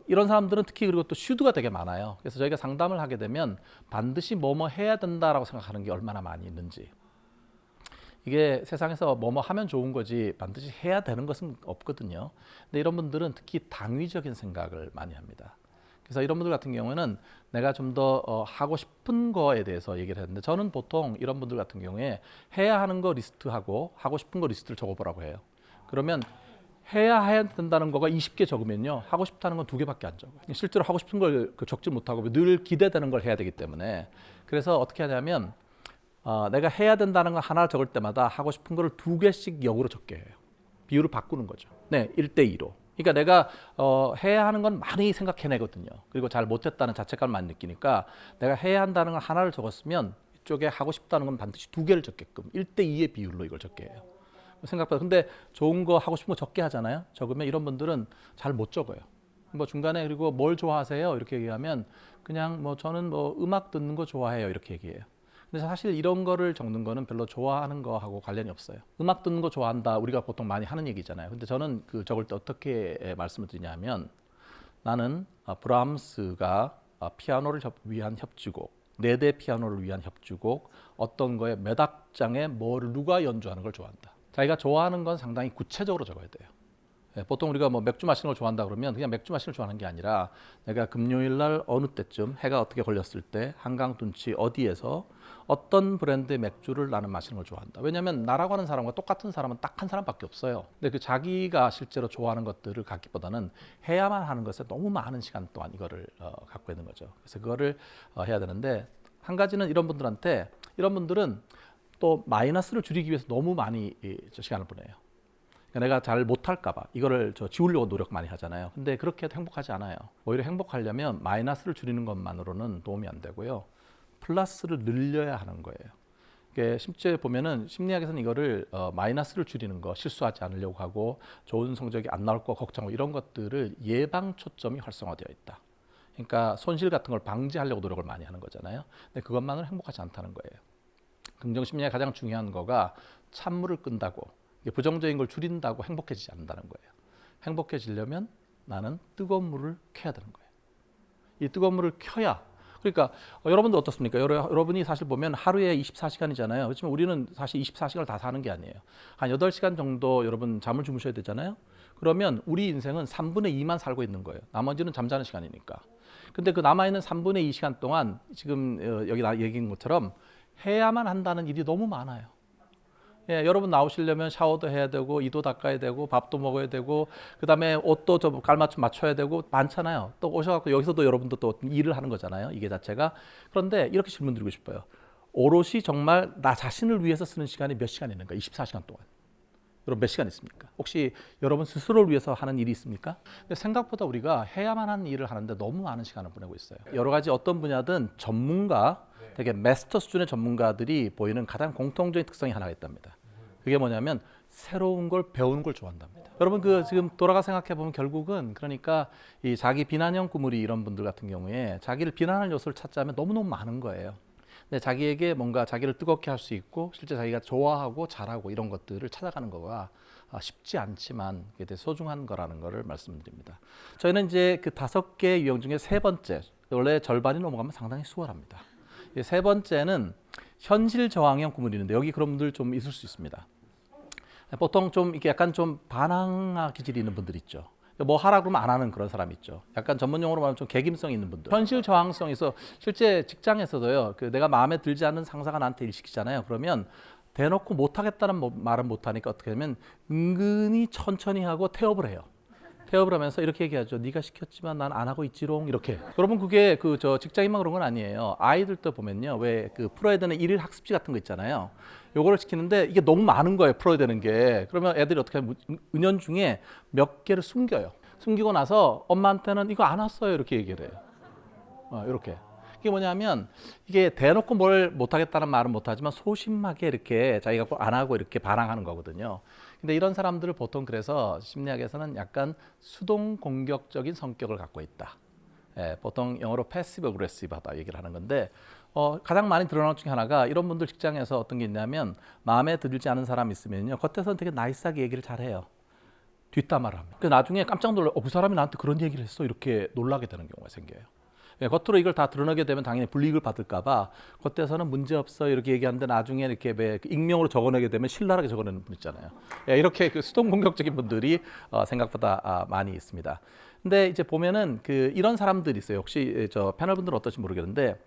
이런 사람들은 특히 그리고 또 슈드가 되게 많아요. 그래서 저희가 상담을 하게 되면 반드시 뭐뭐 해야 된다라고 생각하는 게 얼마나 많이 있는지. 이게 세상에서 뭐뭐 하면 좋은 거지 반드시 해야 되는 것은 없거든요. 근데 이런 분들은 특히 당위적인 생각을 많이 합니다. 그래서 이런 분들 같은 경우에는 내가 좀 더 하고 싶은 거에 대해서 얘기를 했는데 저는 보통 이런 분들 같은 경우에 해야 하는 거 리스트하고 하고 싶은 거 리스트를 적어보라고 해요. 그러면 해야 된다는 거가 20개 적으면요. 하고 싶다는 건 2개밖에 안 적어요. 실제로 하고 싶은 걸 적지 못하고 늘 기대되는 걸 해야 되기 때문에 그래서 어떻게 하냐면 내가 해야 된다는 걸 하나 적을 때마다 하고 싶은 거를 2개씩 역으로 적게 해요. 비율을 바꾸는 거죠. 네, 1대2로. 그러니까 내가 해야 하는 건 많이 생각해내거든요. 그리고 잘 못했다는 자책감을 많이 느끼니까 내가 해야 한다는 걸 하나를 적었으면 이쪽에 하고 싶다는 건 반드시 2개를 적게끔 1대2의 비율로 이걸 적게 해요. 생각보다 근데 좋은 거 하고 싶은 거 적게 하잖아요. 적으면 이런 분들은 잘 못 적어요. 뭐 중간에 그리고 뭘 좋아하세요? 이렇게 얘기하면 그냥 뭐 저는 뭐 음악 듣는 거 좋아해요. 이렇게 얘기해요. 근데 사실 이런 거를 적는 거는 별로 좋아하는 거하고 관련이 없어요. 음악 듣는 거 좋아한다. 우리가 보통 많이 하는 얘기잖아요. 근데 저는 그 적을 때 어떻게 말씀을 드리냐면 나는 브람스가 피아노를 위한 협주곡, 4대 피아노를 위한 협주곡, 어떤 거에 몇 악장에 뭐를 누가 연주하는 걸 좋아한다. 자기가 좋아하는 건 상당히 구체적으로 적어야 돼요. 보통 우리가 뭐 맥주 마시는 걸 좋아한다 그러면 그냥 맥주 마시는 걸 좋아하는 게 아니라 내가 금요일 날 어느 때쯤 해가 어떻게 걸렸을 때 한강 둔치 어디에서 어떤 브랜드의 맥주를 나는 마시는 걸 좋아한다. 왜냐하면 나라고 하는 사람과 똑같은 사람은 딱 한 사람밖에 없어요. 근데 그 자기가 실제로 좋아하는 것들을 갖기보다는 해야만 하는 것에 너무 많은 시간 동안 이거를 갖고 있는 거죠. 그래서 그거를 해야 되는데 한 가지는 이런 분들은 또 마이너스를 줄이기 위해서 너무 많이 시간을 보내요. 내가 잘 못할까 봐 이거를 지우려고 노력 많이 하잖아요. 근데 그렇게 해도 행복하지 않아요. 오히려 행복하려면 마이너스를 줄이는 것만으로는 도움이 안 되고요. 플러스를 늘려야 하는 거예요. 이게 실제 보면은 심리학에서는 이거를 마이너스를 줄이는 거, 실수하지 않으려고 하고 좋은 성적이 안 나올 거 걱정하고 이런 것들을 예방 초점이 활성화되어 있다. 그러니까 손실 같은 걸 방지하려고 노력을 많이 하는 거잖아요. 근데 그것만으로는 행복하지 않다는 거예요. 긍정 심리학의 가장 중요한 거가 찬물을 끈다고 부정적인 걸 줄인다고 행복해지지 않는다는 거예요. 행복해지려면 나는 뜨거운 물을 켜야 되는 거예요. 이 뜨거운 물을 켜야 그러니까 여러분도 어떻습니까? 여러분이 사실 보면 하루에 24시간이잖아요. 그렇지만 우리는 사실 24시간을 다 사는 게 아니에요. 한 8시간 정도 여러분 잠을 주무셔야 되잖아요. 그러면 우리 인생은 3분의 2만 살고 있는 거예요. 나머지는 잠자는 시간이니까. 근데 그 남아있는 3분의 2 시간 동안 지금 여기 얘기한 것처럼 해야만 한다는 일이 너무 많아요. 예, 여러분 나오시려면 샤워도 해야 되고 이도 닦아야 되고 밥도 먹어야 되고 그다음에 옷도 좀 깔맞춤 맞춰야 되고 많잖아요. 또 오셔갖고 여기서도 여러분도 또 일을 하는 거잖아요. 이게 자체가. 그런데 이렇게 질문 드리고 싶어요. 오롯이 정말 나 자신을 위해서 쓰는 시간이 몇 시간 있는가? 24시간 동안. 여러분 몇 시간 있습니까? 혹시 여러분 스스로를 위해서 하는 일이 있습니까? 근데 생각보다 우리가 해야만 하는 일을 하는데 너무 많은 시간을 보내고 있어요. 여러 가지 어떤 분야든 전문가, 되게 마스터 수준의 전문가들이 보이는 가장 공통적인 특성이 하나가 있답니다. 그게 뭐냐면 새로운 걸 배우는 걸 좋아한답니다. 여러분 그 지금 돌아가 생각해 보면 결국은 그러니까 이 자기 비난형 꾸물이 이런 분들 같은 경우에 자기를 비난할 요소를 찾자면 너무너무 많은 거예요. 근데 자기에게 뭔가 자기를 뜨겁게 할 수 있고 실제 자기가 좋아하고 잘하고 이런 것들을 찾아가는 거가 쉽지 않지만 그게 되게 소중한 거라는 거를 말씀드립니다. 저희는 이제 그 5개 유형 중에 3번째, 원래 절반이 넘어가면 상당히 수월합니다. 3번째는 현실 저항형 꾸물이 있는데 여기 그런 분들 좀 있을 수 있습니다. 보통 좀 이렇게 약간 좀 반항아 기질이 있는 분들 있죠. 뭐 하라 그러면 안 하는 그런 사람 있죠. 약간 전문 용어로 말하면 좀 개김성 있는 분들. 현실 저항성에서 실제 직장에서도요. 그 내가 마음에 들지 않는 상사가 나한테 일 시키잖아요. 그러면 대놓고 못 하겠다는 말은 못 하니까 어떻게 하면 은근히 천천히 하고 태업을 해요. 태업을 하면서 이렇게 얘기하죠. 네가 시켰지만 난 안 하고 있지롱 이렇게. 여러분 그게 그 저 직장인만 그런 건 아니에요. 아이들도 보면요. 왜 그 풀어야 되는 일일 학습지 같은 거 있잖아요. 요거를 시키는데 이게 너무 많은 거예요. 풀어야 되는 게. 그러면 애들이 어떻게 하면 은연중에 몇 개를 숨겨요. 숨기고 나서 엄마한테는 이거 안 왔어요. 이렇게 얘기를 해요. 이렇게. 이게 뭐냐면 이게 대놓고 뭘 못하겠다는 말은 못하지만 소심하게 이렇게 자기가 안 하고 이렇게 반항하는 거거든요. 근데 이런 사람들을 보통 그래서 심리학에서는 약간 수동 공격적인 성격을 갖고 있다. 보통 영어로 패시브 어그레시브하다 얘기를 하는 건데 가장 많이 드러나는 것 중에 하나가 이런 분들 직장에서 어떤 게 있냐면 마음에 들지 않은 사람이 있으면요. 겉에서는 되게 나이스하게 얘기를 잘해요. 뒷담화를 합니다. 그 나중에 깜짝 놀라 그 사람이 나한테 그런 얘기를 했어 이렇게 놀라게 되는 경우가 생겨요. 겉으로 이걸 다 드러나게 되면 당연히 불이익을 받을까 봐 겉에서는 문제 없어 이렇게 얘기하는데 나중에 이렇게 익명으로 적어내게 되면 신랄하게 적어내는 분 있잖아요. 이렇게 그 수동 공격적인 분들이 생각보다 많이 있습니다. 근데 이제 보면은 그 이런 사람들이 있어요. 혹시 저 패널 분들은 어떨지 모르겠는데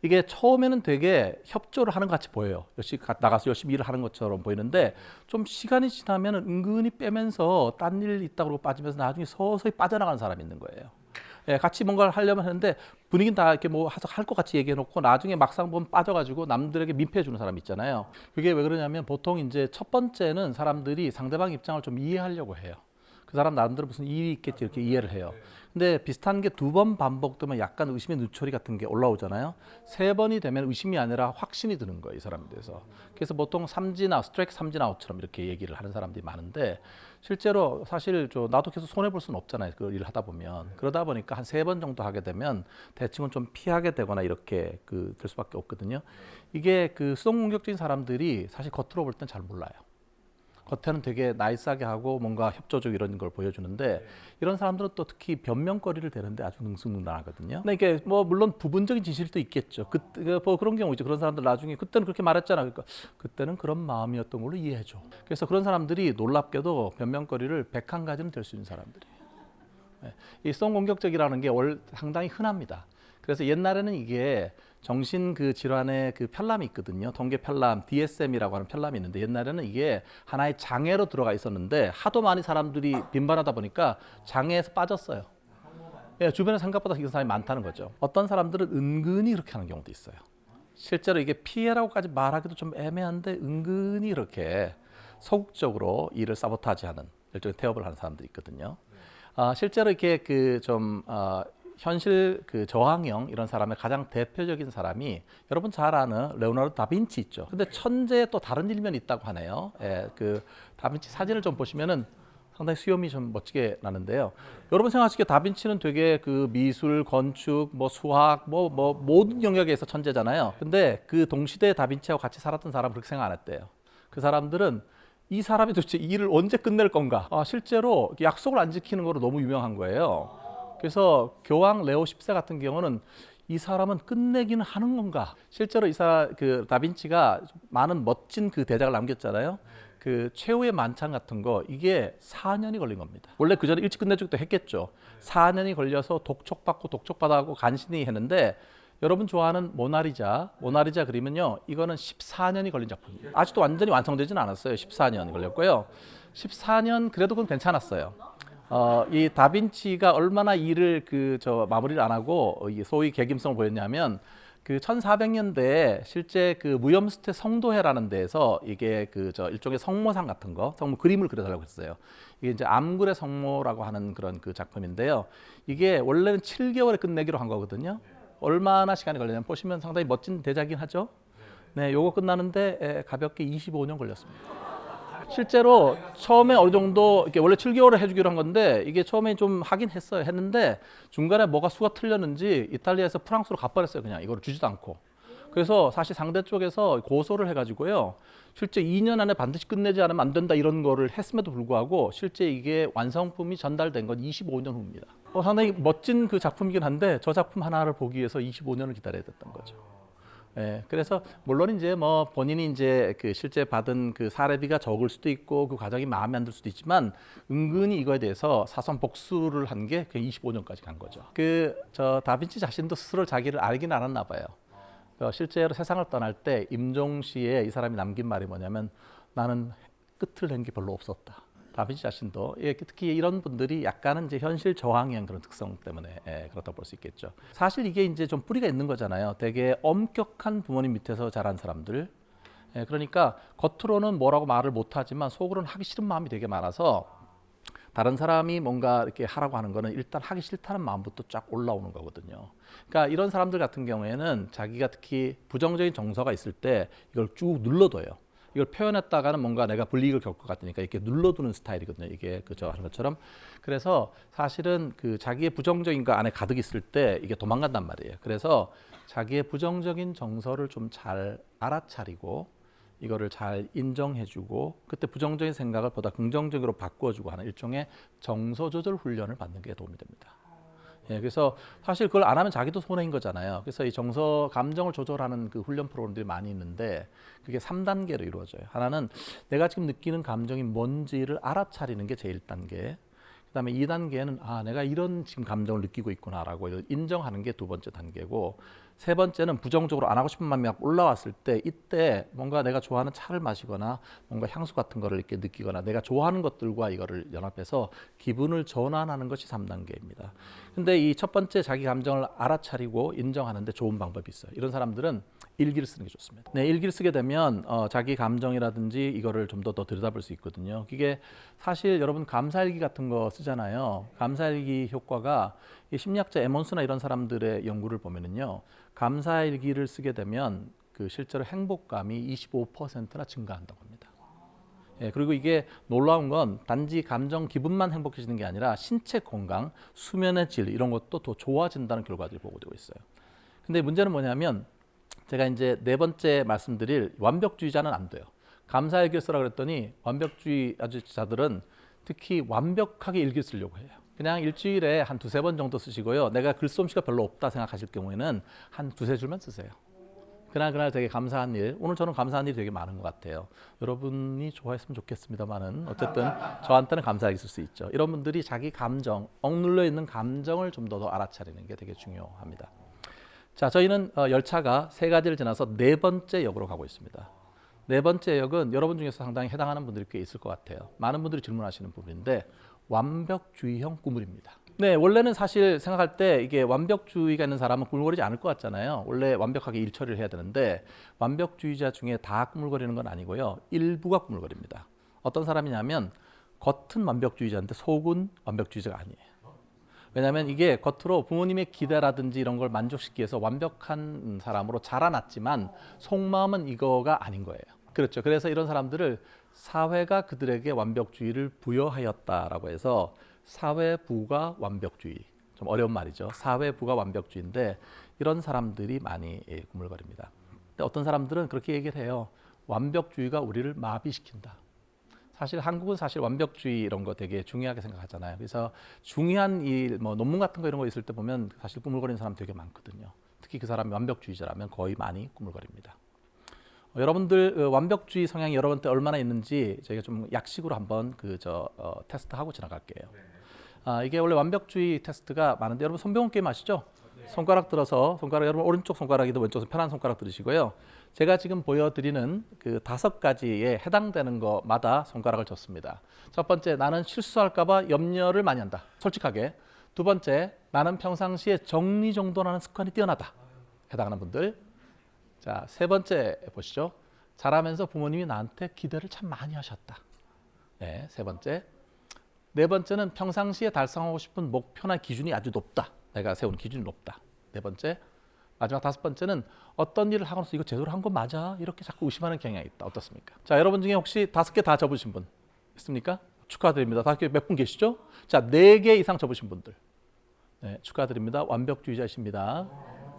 이게 처음에는 되게 협조를 하는 것 같이 보여요. 역시 나가서 열심히 일을 하는 것처럼 보이는데 좀 시간이 지나면 은근히 빼면서 딴 일 있다고 빠지면서 나중에 서서히 빠져나가는 사람이 있는 거예요. 같이 뭔가를 하려면 하는데 분위기는 다 이렇게 뭐 할 것 같이 얘기해놓고 나중에 막상 보면 빠져가지고 남들에게 민폐해주는 사람 있잖아요. 그게 왜 그러냐면 보통 이제 첫 번째는 사람들이 상대방 입장을 좀 이해하려고 해요. 그 사람 나름대로 무슨 일이 있겠지 이렇게 이해를 해요. 근데 비슷한 게 두 번 반복되면 약간 의심의 누처리 같은 게 올라오잖아요. 세 번이 되면 의심이 아니라 확신이 드는 거예요, 이 사람에 대해서. 그래서 보통 삼진아웃, 스트라이크 삼진아웃처럼 이렇게 얘기를 하는 사람들이 많은데 실제로 사실 나도 계속 손해 볼 수는 없잖아요, 그 일을 하다 보면. 그러다 보니까 한 세 번 정도 하게 되면 대충은 좀 피하게 되거나 이렇게 될 수밖에 없거든요. 이게 수동 공격적인 사람들이 사실 겉으로 볼 땐 잘 몰라요. 겉에는 되게 나이스하게 하고 뭔가 협조적 이런 걸 보여주는데 이런 사람들은 또 특히 변명거리를 대는데 아주 능수능란하거든요. 근데 이게 뭐 물론 부분적인 진실도 있겠죠. 뭐 그런 경우 있죠. 그런 사람들 나중에 그때는 그렇게 말했잖아. 그러니까 그때는 그런 마음이었던 걸로 이해해줘. 그래서 그런 사람들이 놀랍게도 변명거리를 101가지는 될 수 있는 사람들이에요. 이 수동 공격적이라는 게 상당히 흔합니다. 그래서 옛날에는 이게 정신 질환의 편람이 있거든요. 통계 편람, DSM이라고 하는 편람이 있는데 옛날에는 이게 하나의 장애로 들어가 있었는데 하도 많이 사람들이 빈번하다 보니까 장애에서 빠졌어요. 예, 주변에 생각보다 이런 사람이 많다는 거죠. 어떤 사람들은 은근히 그렇게 하는 경우도 있어요. 실제로 이게 피해라고까지 말하기도 좀 애매한데 은근히 이렇게 소극적으로 일을 사보타지하는 일종의 태업을 하는 사람들이 있거든요. 실제로 이렇게 현실 저항형 이런 사람의 가장 대표적인 사람이 여러분 잘 아는 레오나르도 다빈치 있죠. 근데 천재의 또 다른 일면이 있다고 하네요. 예, 다빈치 사진을 좀 보시면은 상당히 수염이 좀 멋지게 나는데요. 여러분 생각하시기에 다빈치는 되게 미술, 건축, 뭐 수학, 뭐 모든 영역에서 천재잖아요. 근데 그 동시대에 다빈치하고 같이 살았던 사람은 그렇게 생각 안 했대요. 그 사람들은 이 사람이 도대체 이 일을 언제 끝낼 건가? 실제로 약속을 안 지키는 거로 너무 유명한 거예요. 그래서 교황 레오 10세 같은 경우는 이 사람은 끝내기는 하는 건가? 실제로 이 사람 다빈치가 많은 멋진 대작을 남겼잖아요. 최후의 만찬 같은 거 이게 4년이 걸린 겁니다. 원래 그 전에 일찍 끝내주기도 했겠죠. 4년이 걸려서 독촉받아고 간신히 했는데 여러분 좋아하는 모나리자 그리면요. 이거는 14년이 걸린 작품이에요. 아직도 완전히 완성되지는 않았어요. 14년 걸렸고요. 14년 그래도 그건 괜찮았어요. 이 다빈치가 얼마나 일을 마무리를 안 하고 소위 계김성을 보였냐면 1400년대에 실제 무염스테 성도회라는 데에서 이게 일종의 성모상 같은 거, 성모 그림을 그려달라고 했어요. 이게 이제 암굴의 성모라고 하는 그런 작품인데요. 이게 원래는 7개월에 끝내기로 한 거거든요. 얼마나 시간이 걸리냐면 보시면 상당히 멋진 대작이긴 하죠. 네, 요거 끝나는데 가볍게 25년 걸렸습니다. 실제로 처음에 어느 정도 이렇게 원래 7개월을 해주기로 한 건데 이게 처음에 좀 하긴 했는데 중간에 뭐가 수가 틀렸는지 이탈리아에서 프랑스로 가버렸어요. 그냥 이거를 주지도 않고. 그래서 사실 상대 쪽에서 고소를 해가지고요. 실제 2년 안에 반드시 끝내지 않으면 안 된다 이런 거를 했음에도 불구하고 실제 이게 완성품이 전달된 건 25년 후입니다. 상당히 멋진 작품이긴 한데 저 작품 하나를 보기 위해서 25년을 기다려야 됐던 거죠. 예, 그래서 물론 이제 본인이 이제 실제 받은 사례비가 적을 수도 있고 그 과정이 마음에 안 들 수도 있지만 은근히 이거에 대해서 사선 복수를 한 게 25년까지 간 거죠. 다빈치 자신도 스스로 자기를 알긴 알았나 봐요. 실제로 세상을 떠날 때 임종시에 이 사람이 남긴 말이 뭐냐면 나는 끝을 낸 게 별로 없었다. 다빈치 자신도 특히 이런 분들이 약간은 이제 현실 저항형 그런 특성 때문에 그렇다고 볼 수 있겠죠. 사실 이게 이제 좀 뿌리가 있는 거잖아요. 되게 엄격한 부모님 밑에서 자란 사람들. 그러니까 겉으로는 뭐라고 말을 못하지만 속으로는 하기 싫은 마음이 되게 많아서 다른 사람이 뭔가 이렇게 하라고 하는 거는 일단 하기 싫다는 마음부터 쫙 올라오는 거거든요. 그러니까 이런 사람들 같은 경우에는 자기가 특히 부정적인 정서가 있을 때 이걸 쭉 눌러둬요. 이걸 표현했다가는 뭔가 내가 불이익을 겪을 것 같으니까 이렇게 눌러두는 스타일이거든요. 이게 하는 것처럼. 그래서 사실은 자기의 부정적인 거 안에 가득 있을 때 이게 도망간단 말이에요. 그래서 자기의 부정적인 정서를 좀 잘 알아차리고 이거를 잘 인정해주고 그때 부정적인 생각을 보다 긍정적으로 바꿔주고 하는 일종의 정서 조절 훈련을 받는 게 도움이 됩니다. 예, 그래서 사실 그걸 안 하면 자기도 손해인 거잖아요. 그래서 이 감정을 조절하는 훈련 프로그램들이 많이 있는데 그게 3단계로 이루어져요. 하나는 내가 지금 느끼는 감정이 뭔지를 알아차리는 게 제1단계. 그다음에 2단계는 내가 이런 지금 감정을 느끼고 있구나라고 인정하는 게 2번째 단계고 세 번째는 부정적으로 안 하고 싶은 마음이 막 올라왔을 때 이때 뭔가 내가 좋아하는 차를 마시거나 뭔가 향수 같은 거를 이렇게 느끼거나 내가 좋아하는 것들과 이거를 연합해서 기분을 전환하는 것이 3단계입니다. 근데 이 첫 번째 자기 감정을 알아차리고 인정하는데 좋은 방법이 있어요. 이런 사람들은 일기를 쓰는 게 좋습니다. 네, 일기를 쓰게 되면 자기 감정이라든지 이거를 좀 더 들여다볼 수 있거든요. 이게 사실 여러분 감사일기 같은 거 쓰잖아요. 감사일기 효과가 이 심리학자 에몬스나 이런 사람들의 연구를 보면은요, 감사일기를 쓰게 되면 그 실제로 행복감이 25%나 증가한다고 합니다. 예, 그리고 이게 놀라운 건 단지 감정 기분만 행복해지는 게 아니라 신체 건강, 수면의 질 이런 것도 더 좋아진다는 결과들이 보고되고 있어요. 근데 문제는 뭐냐면 제가 이제 네 번째 말씀드릴 완벽주의자는 안 돼요. 감사일기를 쓰라 그랬더니 완벽주의자들은 특히 완벽하게 일기 쓰려고 해요. 그냥 일주일에 한 두세 번 정도 쓰시고요. 내가 글솜씨가 별로 없다 생각하실 경우에는 한 두세 줄만 쓰세요. 그날 되게 감사한 일, 오늘 저는 감사한 일이 되게 많은 것 같아요. 여러분이 좋아했으면 좋겠습니다만은 어쨌든 저한테는 감사하게 쓸 수 있죠. 이런 분들이 자기 감정, 억눌려 있는 감정을 좀 더 알아차리는 게 되게 중요합니다. 자, 저희는 열차가 세 가지를 지나서 네 번째 역으로 가고 있습니다. 네 번째 역은 여러분 중에서 상당히 해당하는 분들이 꽤 있을 것 같아요. 많은 분들이 질문하시는 부분인데 완벽주의형 꾸물입니다. 네, 원래는 사실 생각할 때 이게 완벽주의가 있는 사람은 꾸물거리지 않을 것 같잖아요. 원래 완벽하게 일 처리를 해야 되는데 완벽주의자 중에 다 꾸물거리는 건 아니고요. 일부가 꾸물거립니다. 어떤 사람이냐면 겉은 완벽주의자인데 속은 완벽주의자가 아니에요. 왜냐하면 이게 겉으로 부모님의 기대라든지 이런 걸 만족시키기 위해서 완벽한 사람으로 자라났지만 속마음은 이거가 아닌 거예요. 그렇죠. 그래서 이런 사람들을 사회가 그들에게 완벽주의를 부여하였다라고 해서 사회부가 완벽주의. 좀 어려운 말이죠. 사회부가 완벽주의인데 이런 사람들이 많이 꾸물거립니다. 근데 어떤 사람들은 그렇게 얘기를 해요. 완벽주의가 우리를 마비시킨다. 사실 한국은 사실 완벽주의 이런 거 되게 중요하게 생각하잖아요. 그래서 중요한 일, 뭐 논문 같은 거 이런 거 있을 때 보면 사실 꾸물거리는 사람 되게 많거든요. 특히 그 사람이 완벽주의자라면 거의 많이 꾸물거립니다. 여러분들 완벽주의 성향이 여러분한테 얼마나 있는지 저희가 좀 약식으로 한번 테스트하고 지나갈게요. 이게 원래 완벽주의 테스트가 많은데 여러분 손병호 게임 아시죠? 손가락 들어서 여러분 오른쪽 손가락이든 왼쪽 편한 손가락 들으시고요. 제가 지금 보여드리는 그 5가지에 해당되는 것마다 손가락을 줬습니다. 첫 번째, 나는 실수할까봐 염려를 많이 한다. 솔직하게. 두 번째, 나는 평상시에 정리정돈하는 습관이 뛰어나다. 해당하는 분들. 자, 세 번째 보시죠. 자라면서 부모님이 나한테 기대를 참 많이 하셨다. 네, 세 번째. 네 번째는 평상시에 달성하고 싶은 목표나 기준이 아주 높다. 내가 세운 기준이 높다. 네 번째. 마지막 5번째는 어떤 일을 하고 나서 이거 제대로 한 거 맞아? 이렇게 자꾸 의심하는 경향이 있다. 어떻습니까? 자, 여러분 중에 혹시 5개 다 접으신 분 있습니까? 축하드립니다. 5개 몇 분 계시죠? 자, 4개 이상 접으신 분들. 네, 축하드립니다. 완벽주의자이십니다.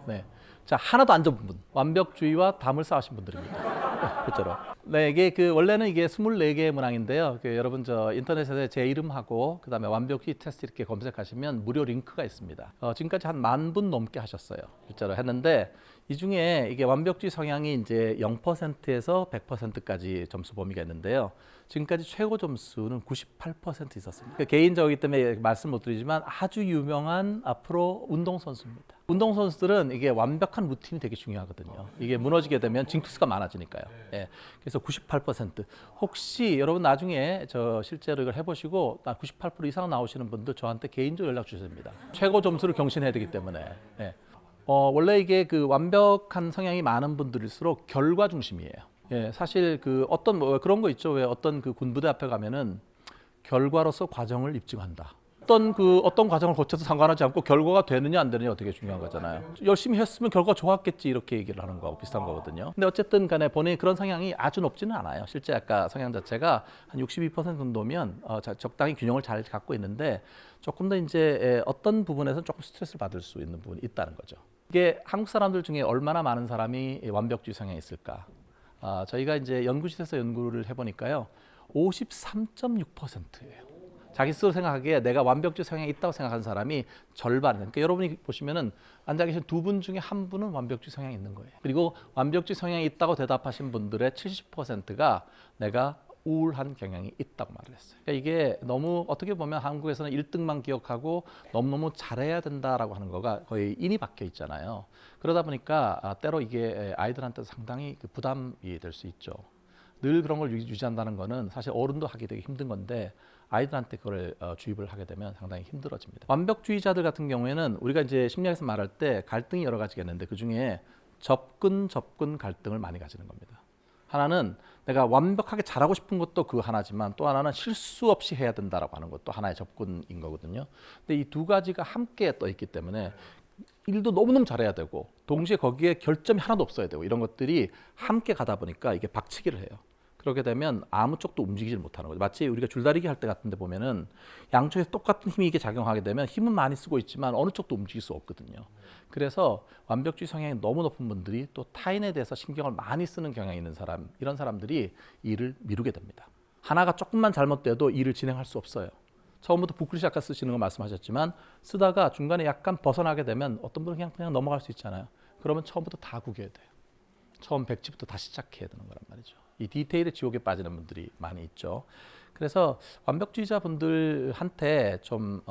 네. 자, 하나도 안 접은 분. 완벽주의와 담을 쌓으신 분들입니다. 그렇죠. 네, 이게 원래는 이게 24개의 문항인데요. 여러분 인터넷에 제 이름하고 그다음에 완벽주의 테스트 이렇게 검색하시면 무료 링크가 있습니다. 지금까지 한 10,000분 넘게 하셨어요. 실제로 했는데 이 중에 이게 완벽주의 성향이 이제 0%에서 100%까지 점수 범위가 있는데요. 지금까지 최고 점수는 98% 있었습니다. 개인적이기 때문에 말씀 못 드리지만 아주 유명한 앞으로 운동선수입니다. 운동선수들은 이게 완벽한 루틴이 되게 중요하거든요. 이게 무너지게 되면 징크스가 많아지니까요. 예. 그래서 98%. 혹시 여러분 나중에 실제로 이걸 해보시고 98% 이상 나오시는 분들 저한테 개인적으로 연락 주셔야 됩니다. 최고 점수를 경신해야 되기 때문에. 예. 원래 이게 완벽한 성향이 많은 분들일수록 결과 중심이에요. 예, 사실 어떤 그런 거 있죠. 왜 어떤 군부대 앞에 가면은 결과로서 과정을 입증한다. 어떤 과정을 거쳐서 상관하지 않고 결과가 되느냐 안 되느냐 되게 중요한 거잖아요. 열심히 했으면 결과 좋았겠지 이렇게 얘기를 하는 거하고 비슷한 거거든요. 근데 어쨌든 간에 본인이 그런 성향이 아주 높지는 않아요. 실제 아까 성향 자체가 한 62% 정도면 적당히 균형을 잘 갖고 있는데 조금 더 이제 어떤 부분에서는 조금 스트레스를 받을 수 있는 부분이 있다는 거죠. 이게 한국 사람들 중에 얼마나 많은 사람이 완벽주의 성향이 있을까? 저희가 이제 연구실에서 연구를 해보니까요, 53.6%예요. 자기 스스로 생각하기에 내가 완벽주의 성향이 있다고 생각하는 사람이 절반. 그러니까 여러분이 보시면은 앉아 계신 2분 중에 1분은 완벽주의 성향이 있는 거예요. 그리고 완벽주의 성향이 있다고 대답하신 분들의 70%가 내가 우울한 경향이 있다고 말을 했어요. 그러니까 이게 너무 어떻게 보면 한국에서는 1등만 기억하고 너무너무 잘해야 된다라고 하는 거가 거의 인이 박혀 있잖아요. 그러다 보니까 때로 이게 아이들한테 상당히 부담이 될 수 있죠. 늘 그런 걸 유지한다는 거는 사실 어른도 하기 되게 힘든 건데 아이들한테 그걸 주입을 하게 되면 상당히 힘들어집니다. 완벽주의자들 같은 경우에는 우리가 이제 심리학에서 말할 때 갈등이 여러 가지가 있는데 그 중에 접근 갈등을 많이 가지는 겁니다. 하나는 내가 완벽하게 잘하고 싶은 것도 그 하나지만 또 하나는 실수 없이 해야 된다라고 하는 것도 하나의 접근인 거거든요. 근데 이 두 가지가 함께 떠 있기 때문에 일도 너무너무 잘해야 되고 동시에 거기에 결점이 하나도 없어야 되고 이런 것들이 함께 가다 보니까 이게 박치기를 해요. 그렇게 되면 아무 쪽도 움직이질 못하는 거죠. 마치 우리가 줄다리기 할 때 같은데 보면은 양쪽에서 똑같은 힘이 이게 작용하게 되면 힘은 많이 쓰고 있지만 어느 쪽도 움직일 수 없거든요. 그래서 완벽주의 성향이 너무 높은 분들이 또 타인에 대해서 신경을 많이 쓰는 경향이 있는 사람, 이런 사람들이 일을 미루게 됩니다. 하나가 조금만 잘못돼도 일을 진행할 수 없어요. 처음부터 부클리 샤카 쓰시는 거 말씀하셨지만 쓰다가 중간에 약간 벗어나게 되면 어떤 분은 그냥 넘어갈 수 있잖아요. 그러면 처음부터 다 구겨야 돼요. 처음 백지부터 다시 시작해야 되는 거란 말이죠. 이 디테일의 지옥에 빠지는 분들이 많이 있죠. 그래서 완벽주의자 분들한테 좀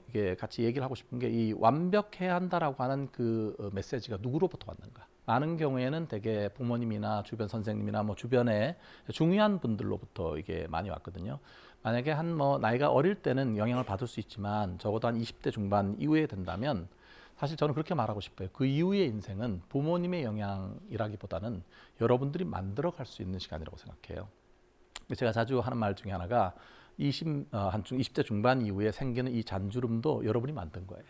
이게 같이 얘기를 하고 싶은 게 이 완벽해야 한다라고 하는 그 메시지가 누구로부터 왔는가? 많은 경우에는 되게 부모님이나 주변 선생님이나 뭐 주변에 중요한 분들로부터 이게 많이 왔거든요. 만약에 한 뭐 나이가 어릴 때는 영향을 받을 수 있지만 적어도 한 20대 중반 이후에 된다면 사실 저는 그렇게 말하고 싶어요. 그 이후의 인생은 부모님의 영향이라기보다는 여러분들이 만들어갈 수 있는 시간이라고 생각해요. 제가 자주 하는 말 중에 하나가 20대 중반 이후에 생기는 이 잔주름도 여러분이 만든 거예요.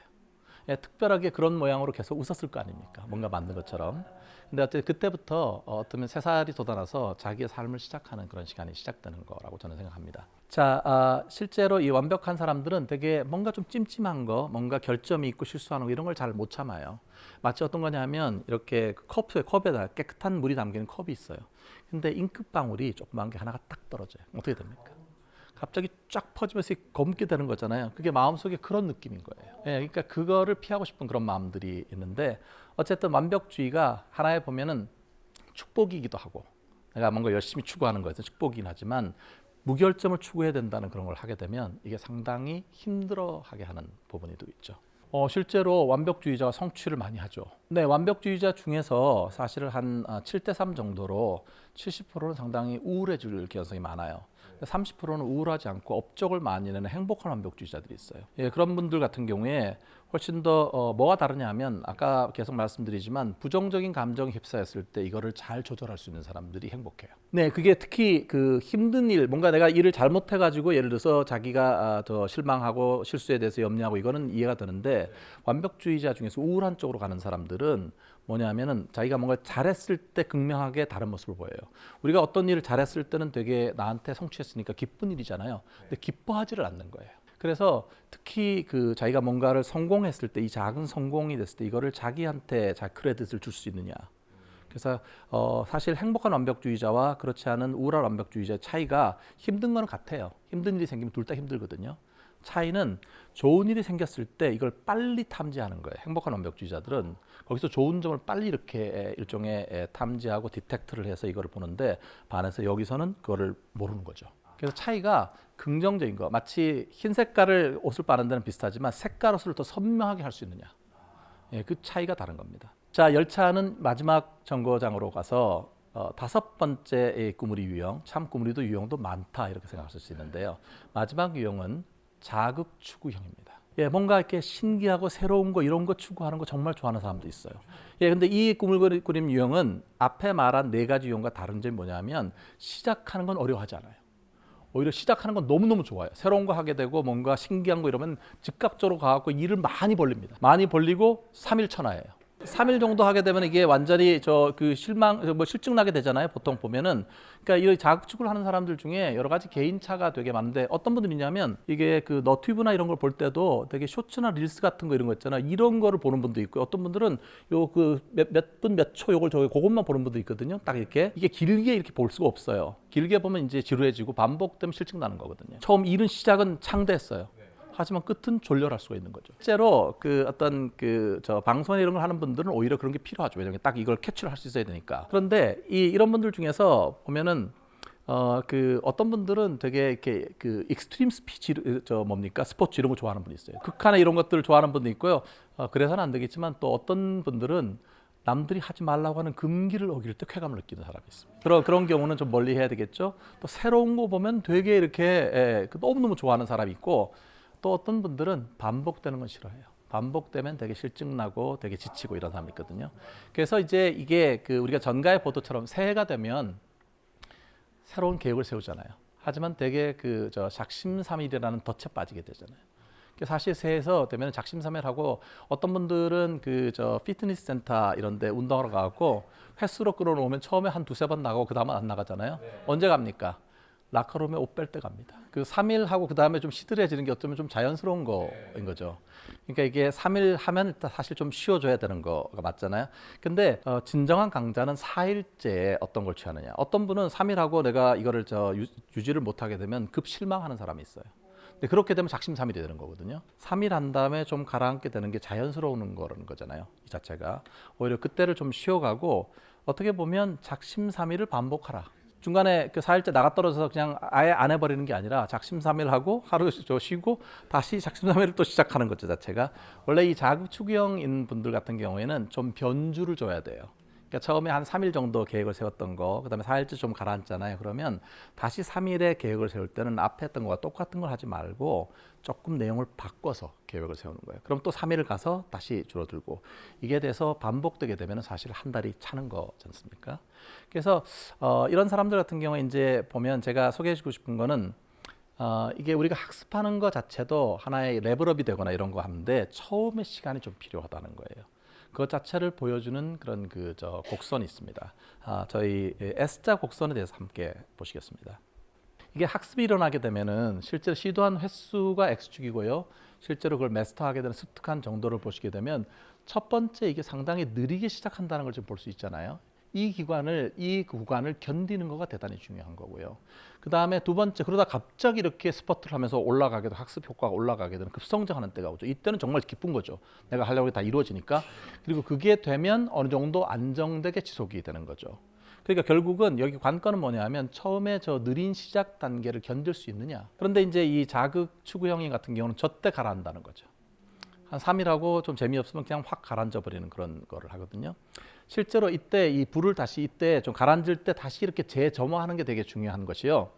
예, 특별하게 그런 모양으로 계속 웃었을 거 아닙니까? 뭔가 만든 것처럼. 근데 어쨌든 그때부터 어쩌면 새살이 돋아나서 자기의 삶을 시작하는 그런 시간이 시작되는 거라고 저는 생각합니다. 자, 실제로 이 완벽한 사람들은 되게 뭔가 좀 찜찜한 거, 뭔가 결점이 있고 실수하는 거 이런 걸 잘 못 참아요. 마치 어떤 거냐면 이렇게 컵에다 깨끗한 물이 담기는 컵이 있어요. 근데 잉크방울이 조그만 게 하나가 딱 떨어져요. 어떻게 됩니까? 갑자기 쫙 퍼지면서 검게 되는 거잖아요. 그게 마음속에 그런 느낌인 거예요. 예, 그러니까 그거를 피하고 싶은 그런 마음들이 있는데 어쨌든 완벽주의가 하나에 보면은 축복이기도 하고 내가 뭔가 열심히 추구하는 거에서 축복이긴 하지만 무결점을 추구해야 된다는 그런 걸 하게 되면 이게 상당히 힘들어하게 하는 부분이 또 있죠. 실제로 완벽주의자가 성취를 많이 하죠. 네, 완벽주의자 중에서 사실은 한 7대 3 정도로 70%는 상당히 우울해질 가능성이 많아요. 30%는 우울하지 않고 업적을 많이 내는 행복한 완벽주의자들이 있어요. 예, 그런 분들 같은 경우에 훨씬 더 뭐가 다르냐 하면 아까 계속 말씀드리지만 부정적인 감정에 휩싸였을 때 이거를 잘 조절할 수 있는 사람들이 행복해요. 네, 그게 특히 그 힘든 일, 뭔가 내가 일을 잘못해가지고 예를 들어서 자기가 더 실망하고 실수에 대해서 염려하고 이거는 이해가 되는데 완벽주의자 중에서 우울한 쪽으로 가는 사람들은 뭐냐면은 자기가 뭔가 잘했을 때 극명하게 다른 모습을 보여요. 우리가 어떤 일을 잘했을 때는 되게 나한테 성취했으니까 기쁜 일이잖아요. 근데 기뻐하지를 않는 거예요. 그래서 특히 그 자기가 뭔가를 성공했을 때 이 작은 성공이 됐을 때 이거를 자기한테 잘 크레딧을 줄 수 있느냐. 그래서 사실 행복한 완벽주의자와 그렇지 않은 우울한 완벽주의자의 차이가 힘든 건 같아요. 힘든 일이 생기면 둘 다 힘들거든요. 차이는 좋은 일이 생겼을 때 이걸 빨리 탐지하는 거예요. 행복한 완벽주의자들은 거기서 좋은 점을 빨리 이렇게 일종의 탐지하고 디텍트를 해서 이거를 보는데 반해서 여기서는 그거를 모르는 거죠. 그래서 차이가 긍정적인 거. 마치 흰 색깔을 옷을 빠는 데는 비슷하지만 색깔 옷을 더 선명하게 할 수 있느냐. 예, 그 차이가 다른 겁니다. 자, 열차는 마지막 정거장으로 가서 5번째 꾸물이 유형, 참 꾸물이도 유형도 많다 이렇게 생각하실 수 있는데요. 마지막 유형은 자극 추구형입니다. 예, 뭔가 이렇게 신기하고 새로운 거 이런 거 추구하는 거 정말 좋아하는 사람도 있어요. 예, 근데 이 꾸물 그림 유형은 앞에 말한 4가지 유형과 다른 점이 뭐냐면 시작하는 건 어려워하지 않아요. 오히려 시작하는 건 너무너무 좋아요. 새로운 거 하게 되고 뭔가 신기한 거 이러면 즉각적으로 가갖고 일을 많이 벌립니다. 많이 벌리고 3일 천하예요. 3일 정도 하게 되면 이게 완전히 실증 나게 되잖아요. 보통 보면은. 그러니까 이런 자극축을 하는 사람들 중에 여러 가지 개인차가 되게 많은데 어떤 분들이 있냐면 이게 그 너튜브나 이런 걸 볼 때도 되게 쇼츠나 릴스 같은 거 이런 거 있잖아요. 이런 거를 보는 분도 있고 어떤 분들은 요 그 몇 분 몇 초 요걸 그것만 보는 분도 있거든요. 딱 이렇게 이게 길게 이렇게 볼 수가 없어요. 길게 보면 이제 지루해지고 반복되면 실증 나는 거거든요. 처음 일은 시작은 창대했어요. 하지만 끝은 졸렬할 수가 있는 거죠. 실제로 그 어떤 방송 이런 걸 하는 분들은 오히려 그런 게 필요하죠. 왜냐하면 딱 이걸 캐치를 할 수 있어야 되니까. 그런데 이런 분들 중에서 보면은 어떤 분들은 되게 이렇게 그 익스트림 스피치 스포츠 이런 거 좋아하는 분이 있어요. 극한의 이런 것들을 좋아하는 분도 있고요. 그래서는 안 되겠지만 또 어떤 분들은 남들이 하지 말라고 하는 금기를 어길 때 쾌감을 느끼는 사람이 있습니다. 그런 경우는 좀 멀리 해야 되겠죠. 또 새로운 거 보면 되게 이렇게 너무너무 좋아하는 사람이 있고 또 어떤 분들은 반복되는 건 싫어해요. 반복되면 되게 실증나고 되게 지치고 이런 사람이 있거든요. 그래서 이제 이게 그 우리가 전가의 보도처럼 새해가 되면 새로운 계획을 세우잖아요. 하지만 되게 그 저 작심삼일이라는 덫에 빠지게 되잖아요. 사실 새해에서 되면 작심삼일하고 어떤 분들은 그 저 피트니스 센터 이런 데 운동하러 가고 횟수로 끌어놓으면 처음에 한 두세 번 나가고 그 다음은 안 나가잖아요. 언제 갑니까? 라커룸에 옷 뺄 때 갑니다. 그 3일 하고 그 다음에 좀 시들해지는 게 어쩌면 좀 자연스러운 거인 거죠. 그러니까 이게 3일 하면 일단 사실 좀 쉬어줘야 되는 거가 맞잖아요. 근데 진정한 강자는 4일째 어떤 걸 취하느냐. 어떤 분은 3일 하고 내가 이거를 유지를 못하게 되면 급 실망하는 사람이 있어요. 근데 그렇게 되면 작심삼일이 되는 거거든요. 3일 한 다음에 좀 가라앉게 되는 게 자연스러운 거라는 거잖아요. 이 자체가. 오히려 그때를 좀 쉬어가고 어떻게 보면 작심삼일을 반복하라. 중간에 그 4일째 나가 떨어져서 그냥 아예 안 해버리는 게 아니라 작심삼일하고 하루 쉬고 다시 작심삼일을 또 시작하는 것 자체가 원래 이 자극추구형인 분들 같은 경우에는 좀 변주를 줘야 돼요. 그러니까 처음에 한 3일 정도 계획을 세웠던 거, 그다음에 4일째 좀 가라앉잖아요. 그러면 다시 3일에 계획을 세울 때는 앞에 했던 거와 똑같은 걸 하지 말고 조금 내용을 바꿔서 계획을 세우는 거예요. 그럼 또 3일을 가서 다시 줄어들고 이게 돼서 반복되게 되면 사실 한 달이 차는 거지 않습니까? 그래서 이런 사람들 같은 경우에 이제 보면 제가 소개해주고 싶은 거는 이게 우리가 학습하는 것 자체도 하나의 레벨업이 되거나 이런 거 하는데 처음에 시간이 좀 필요하다는 거예요. 그 자체를 보여주는 그런 곡선이 있습니다. 저희 S자 곡선에 대해서 함께 보시겠습니다. 이게 학습이 일어나게 되면은 실제로 시도한 횟수가 X축이고요. 실제로 그걸 마스터하게 되는 습득한 정도를 보시게 되면 첫 번째 이게 상당히 느리게 시작한다는 걸 좀 볼 수 있잖아요. 이 구간을 견디는 거가 대단히 중요한 거고요. 그 다음에 두 번째, 그러다 갑자기 이렇게 스퍼트를 하면서 올라가게 되고 학습 효과가 올라가게 되는 급성장하는 때가 오죠. 이때는 정말 기쁜 거죠. 내가 하려고 다 이루어지니까. 그리고 그게 되면 어느 정도 안정되게 지속이 되는 거죠. 그러니까 결국은 여기 관건은 뭐냐면 처음에 저 느린 시작 단계를 견딜 수 있느냐. 그런데 이제 이 자극 추구형인 같은 경우는 저때 가라앉는다는 거죠. 한 3일하고 좀 재미없으면 그냥 확 가라앉아 버리는 그런 거를 하거든요. 실제로 이때 이 불을 다시 이때 좀 가라앉을 때 다시 이렇게 재점화하는 게 되게 중요한 것이요.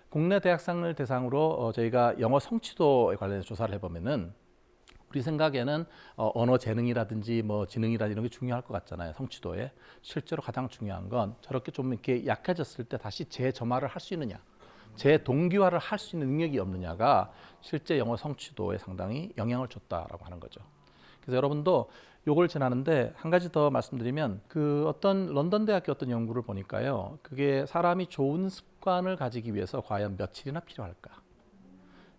국내 대학생을 대상으로 저희가 영어 성취도에 관련해서 조사를 해보면은 우리 생각에는 언어 재능이라든지 뭐 지능이라든지 이런 게 중요할 것 같잖아요. 성취도에. 실제로 가장 중요한 건 저렇게 좀 이렇게 약해졌을 때 다시 재점화를 할 수 있느냐. 재동기화를 할 수 있는 능력이 없느냐가 실제 영어 성취도에 상당히 영향을 줬다라고 하는 거죠. 그래서 여러분도 요걸 지나는데 한 가지 더 말씀드리면 그 어떤 런던 대학교 어떤 연구를 보니까요. 그게 사람이 좋은 습관을 가지기 위해서 과연 며칠이나 필요할까?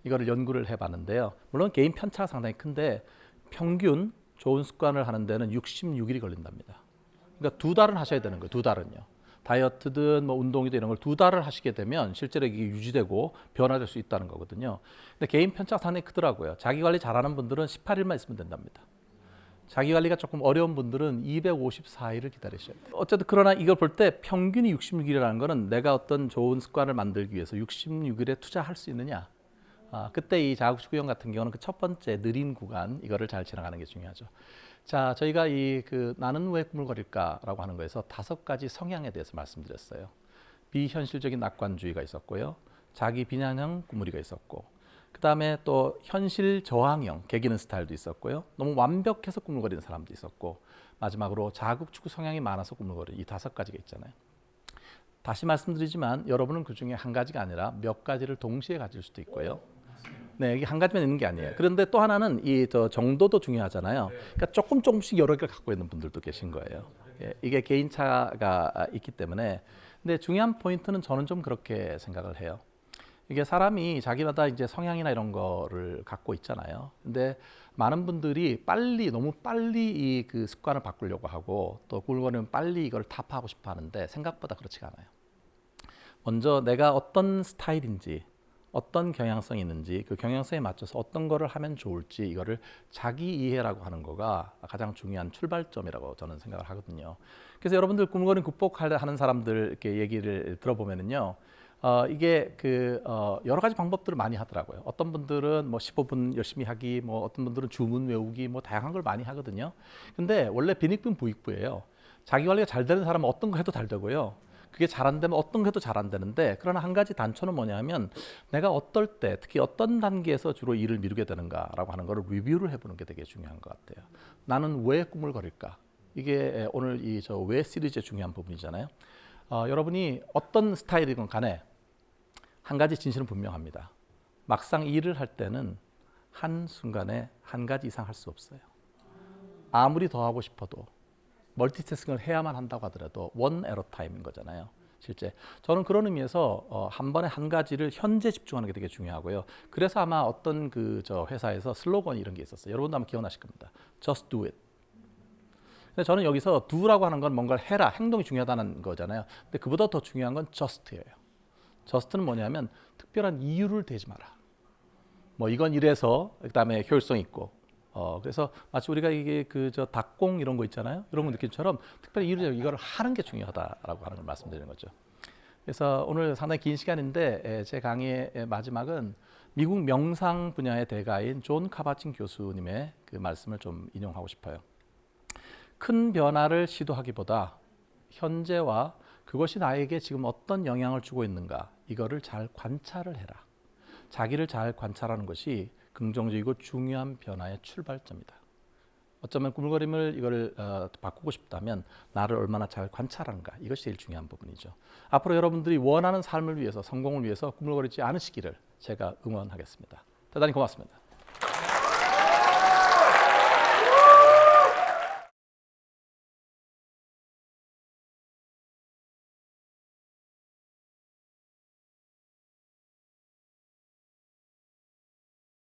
이거를 연구를 해봤는데요. 물론 개인 편차가 상당히 큰데 평균 좋은 습관을 하는 데는 66일이 걸린답니다. 그러니까 2달은 하셔야 되는 거예요. 2달은요. 다이어트든 뭐 운동이든 이런 걸 2달을 하시게 되면 실제로 이게 유지되고 변화될 수 있다는 거거든요. 근데 개인 편차가 상당히 크더라고요. 자기 관리 잘하는 분들은 18일만 있으면 된답니다. 자기 관리가 조금 어려운 분들은 254일을 기다리셔야 돼요. 어쨌든 그러나 이걸 볼 때 평균이 66일이라는 거는 내가 어떤 좋은 습관을 만들기 위해서 66일에 투자할 수 있느냐. 그때 이 자극추구형 같은 경우는 그 첫 번째 느린 구간 이거를 잘 지나가는 게 중요하죠. 자, 저희가 나는 왜 꾸물거릴까라고 하는 거에서 5가지 성향에 대해서 말씀드렸어요. 비현실적인 낙관주의가 있었고요. 자기 비난형 꾸물이가 있었고, 그 다음에 또 현실 저항형 개기는 스타일도 있었고요. 너무 완벽해서 꾸물거리는 사람도 있었고, 마지막으로 자극추구 성향이 많아서 꾸물거리는 이 5가지가 있잖아요. 다시 말씀드리지만 여러분은 그 중에 한 가지가 아니라 몇 가지를 동시에 가질 수도 있고요. 네, 이게 한 가지만 있는 게 아니에요. 그런데 또 하나는 정도도 중요하잖아요. 그러니까 조금씩 여러 개를 갖고 있는 분들도 계신 거예요. 예, 이게 개인차가 있기 때문에. 근데 중요한 포인트는 저는 좀 그렇게 생각을 해요. 이게 사람이 자기마다 이제 성향이나 이런 거를 갖고 있잖아요. 근데 많은 분들이 너무 빨리 그 습관을 바꾸려고 하고 또 굴거리면 빨리 이걸 타파하고 싶어 하는데 생각보다 그렇지가 않아요. 먼저 내가 어떤 스타일인지 어떤 경향성이 있는지 그 경향성에 맞춰서 어떤 거를 하면 좋을지 이거를 자기 이해라고 하는 거가 가장 중요한 출발점이라고 저는 생각을 하거든요. 그래서 여러분들 꿈거림 극복하는 사람들 이렇게 얘기를 들어보면은요. 이게 여러 가지 방법들을 많이 하더라고요. 어떤 분들은 뭐 15분 열심히 하기, 뭐 어떤 분들은 주문 외우기, 뭐 다양한 걸 많이 하거든요. 근데 원래 빈익빈 부익부예요. 자기 관리가 잘 되는 사람은 어떤 거 해도 잘 되고요. 그게 잘 안 되면 어떤 것도 잘 안 되는데, 그러나 한 가지 단초는 뭐냐면 내가 어떨 때, 특히 어떤 단계에서 주로 일을 미루게 되는가라고 하는 거를 리뷰를 해보는 게 되게 중요한 것 같아요. 나는 왜 꿈을 거릴까? 이게 오늘 이 저 왜 시리즈의 중요한 부분이잖아요. 여러분이 어떤 스타일이건 간에 한 가지 진실은 분명합니다. 막상 일을 할 때는 한 순간에 한 가지 이상 할 수 없어요. 아무리 더 하고 싶어도 멀티태스킹을 해야만 한다고 하더라도 one at a time인 거잖아요. 실제 저는 그런 의미에서 한 번에 한 가지를 현재 집중하는 게 되게 중요하고요. 그래서 아마 어떤 그 저 회사에서 슬로건 이런 게 있었어요. 여러분도 아마 기억나실 겁니다. Just do it. 근데 저는 여기서 do라고 하는 건 뭔가를 해라, 행동이 중요하다는 거잖아요. 근데 그보다 더 중요한 건 just예요. just는 뭐냐면 특별한 이유를 대지 마라. 뭐 이건 이래서 그다음에 효율성 있고. 그래서 마치 우리가 이게 그 저 닭공 이런 거 있잖아요. 이런 거 느낌처럼 특별히 이유를 이거를 하는 게 중요하다라고 하는 걸 말씀드리는 거죠. 그래서 오늘 상당히 긴 시간인데 제 강의의 마지막은 미국 명상 분야의 대가인 존 카바친 교수님의 그 말씀을 좀 인용하고 싶어요. 큰 변화를 시도하기보다 현재와 그것이 나에게 지금 어떤 영향을 주고 있는가, 이거를 잘 관찰을 해라. 자기를 잘 관찰하는 것이 긍정적이고 중요한 변화의 출발점이다. 어쩌면 꾸물거림을 이걸 바꾸고 싶다면 나를 얼마나 잘 관찰하는가, 이것이 제일 중요한 부분이죠. 앞으로 여러분들이 원하는 삶을 위해서, 성공을 위해서 꾸물거리지 않으시기를 제가 응원하겠습니다. 대단히 고맙습니다.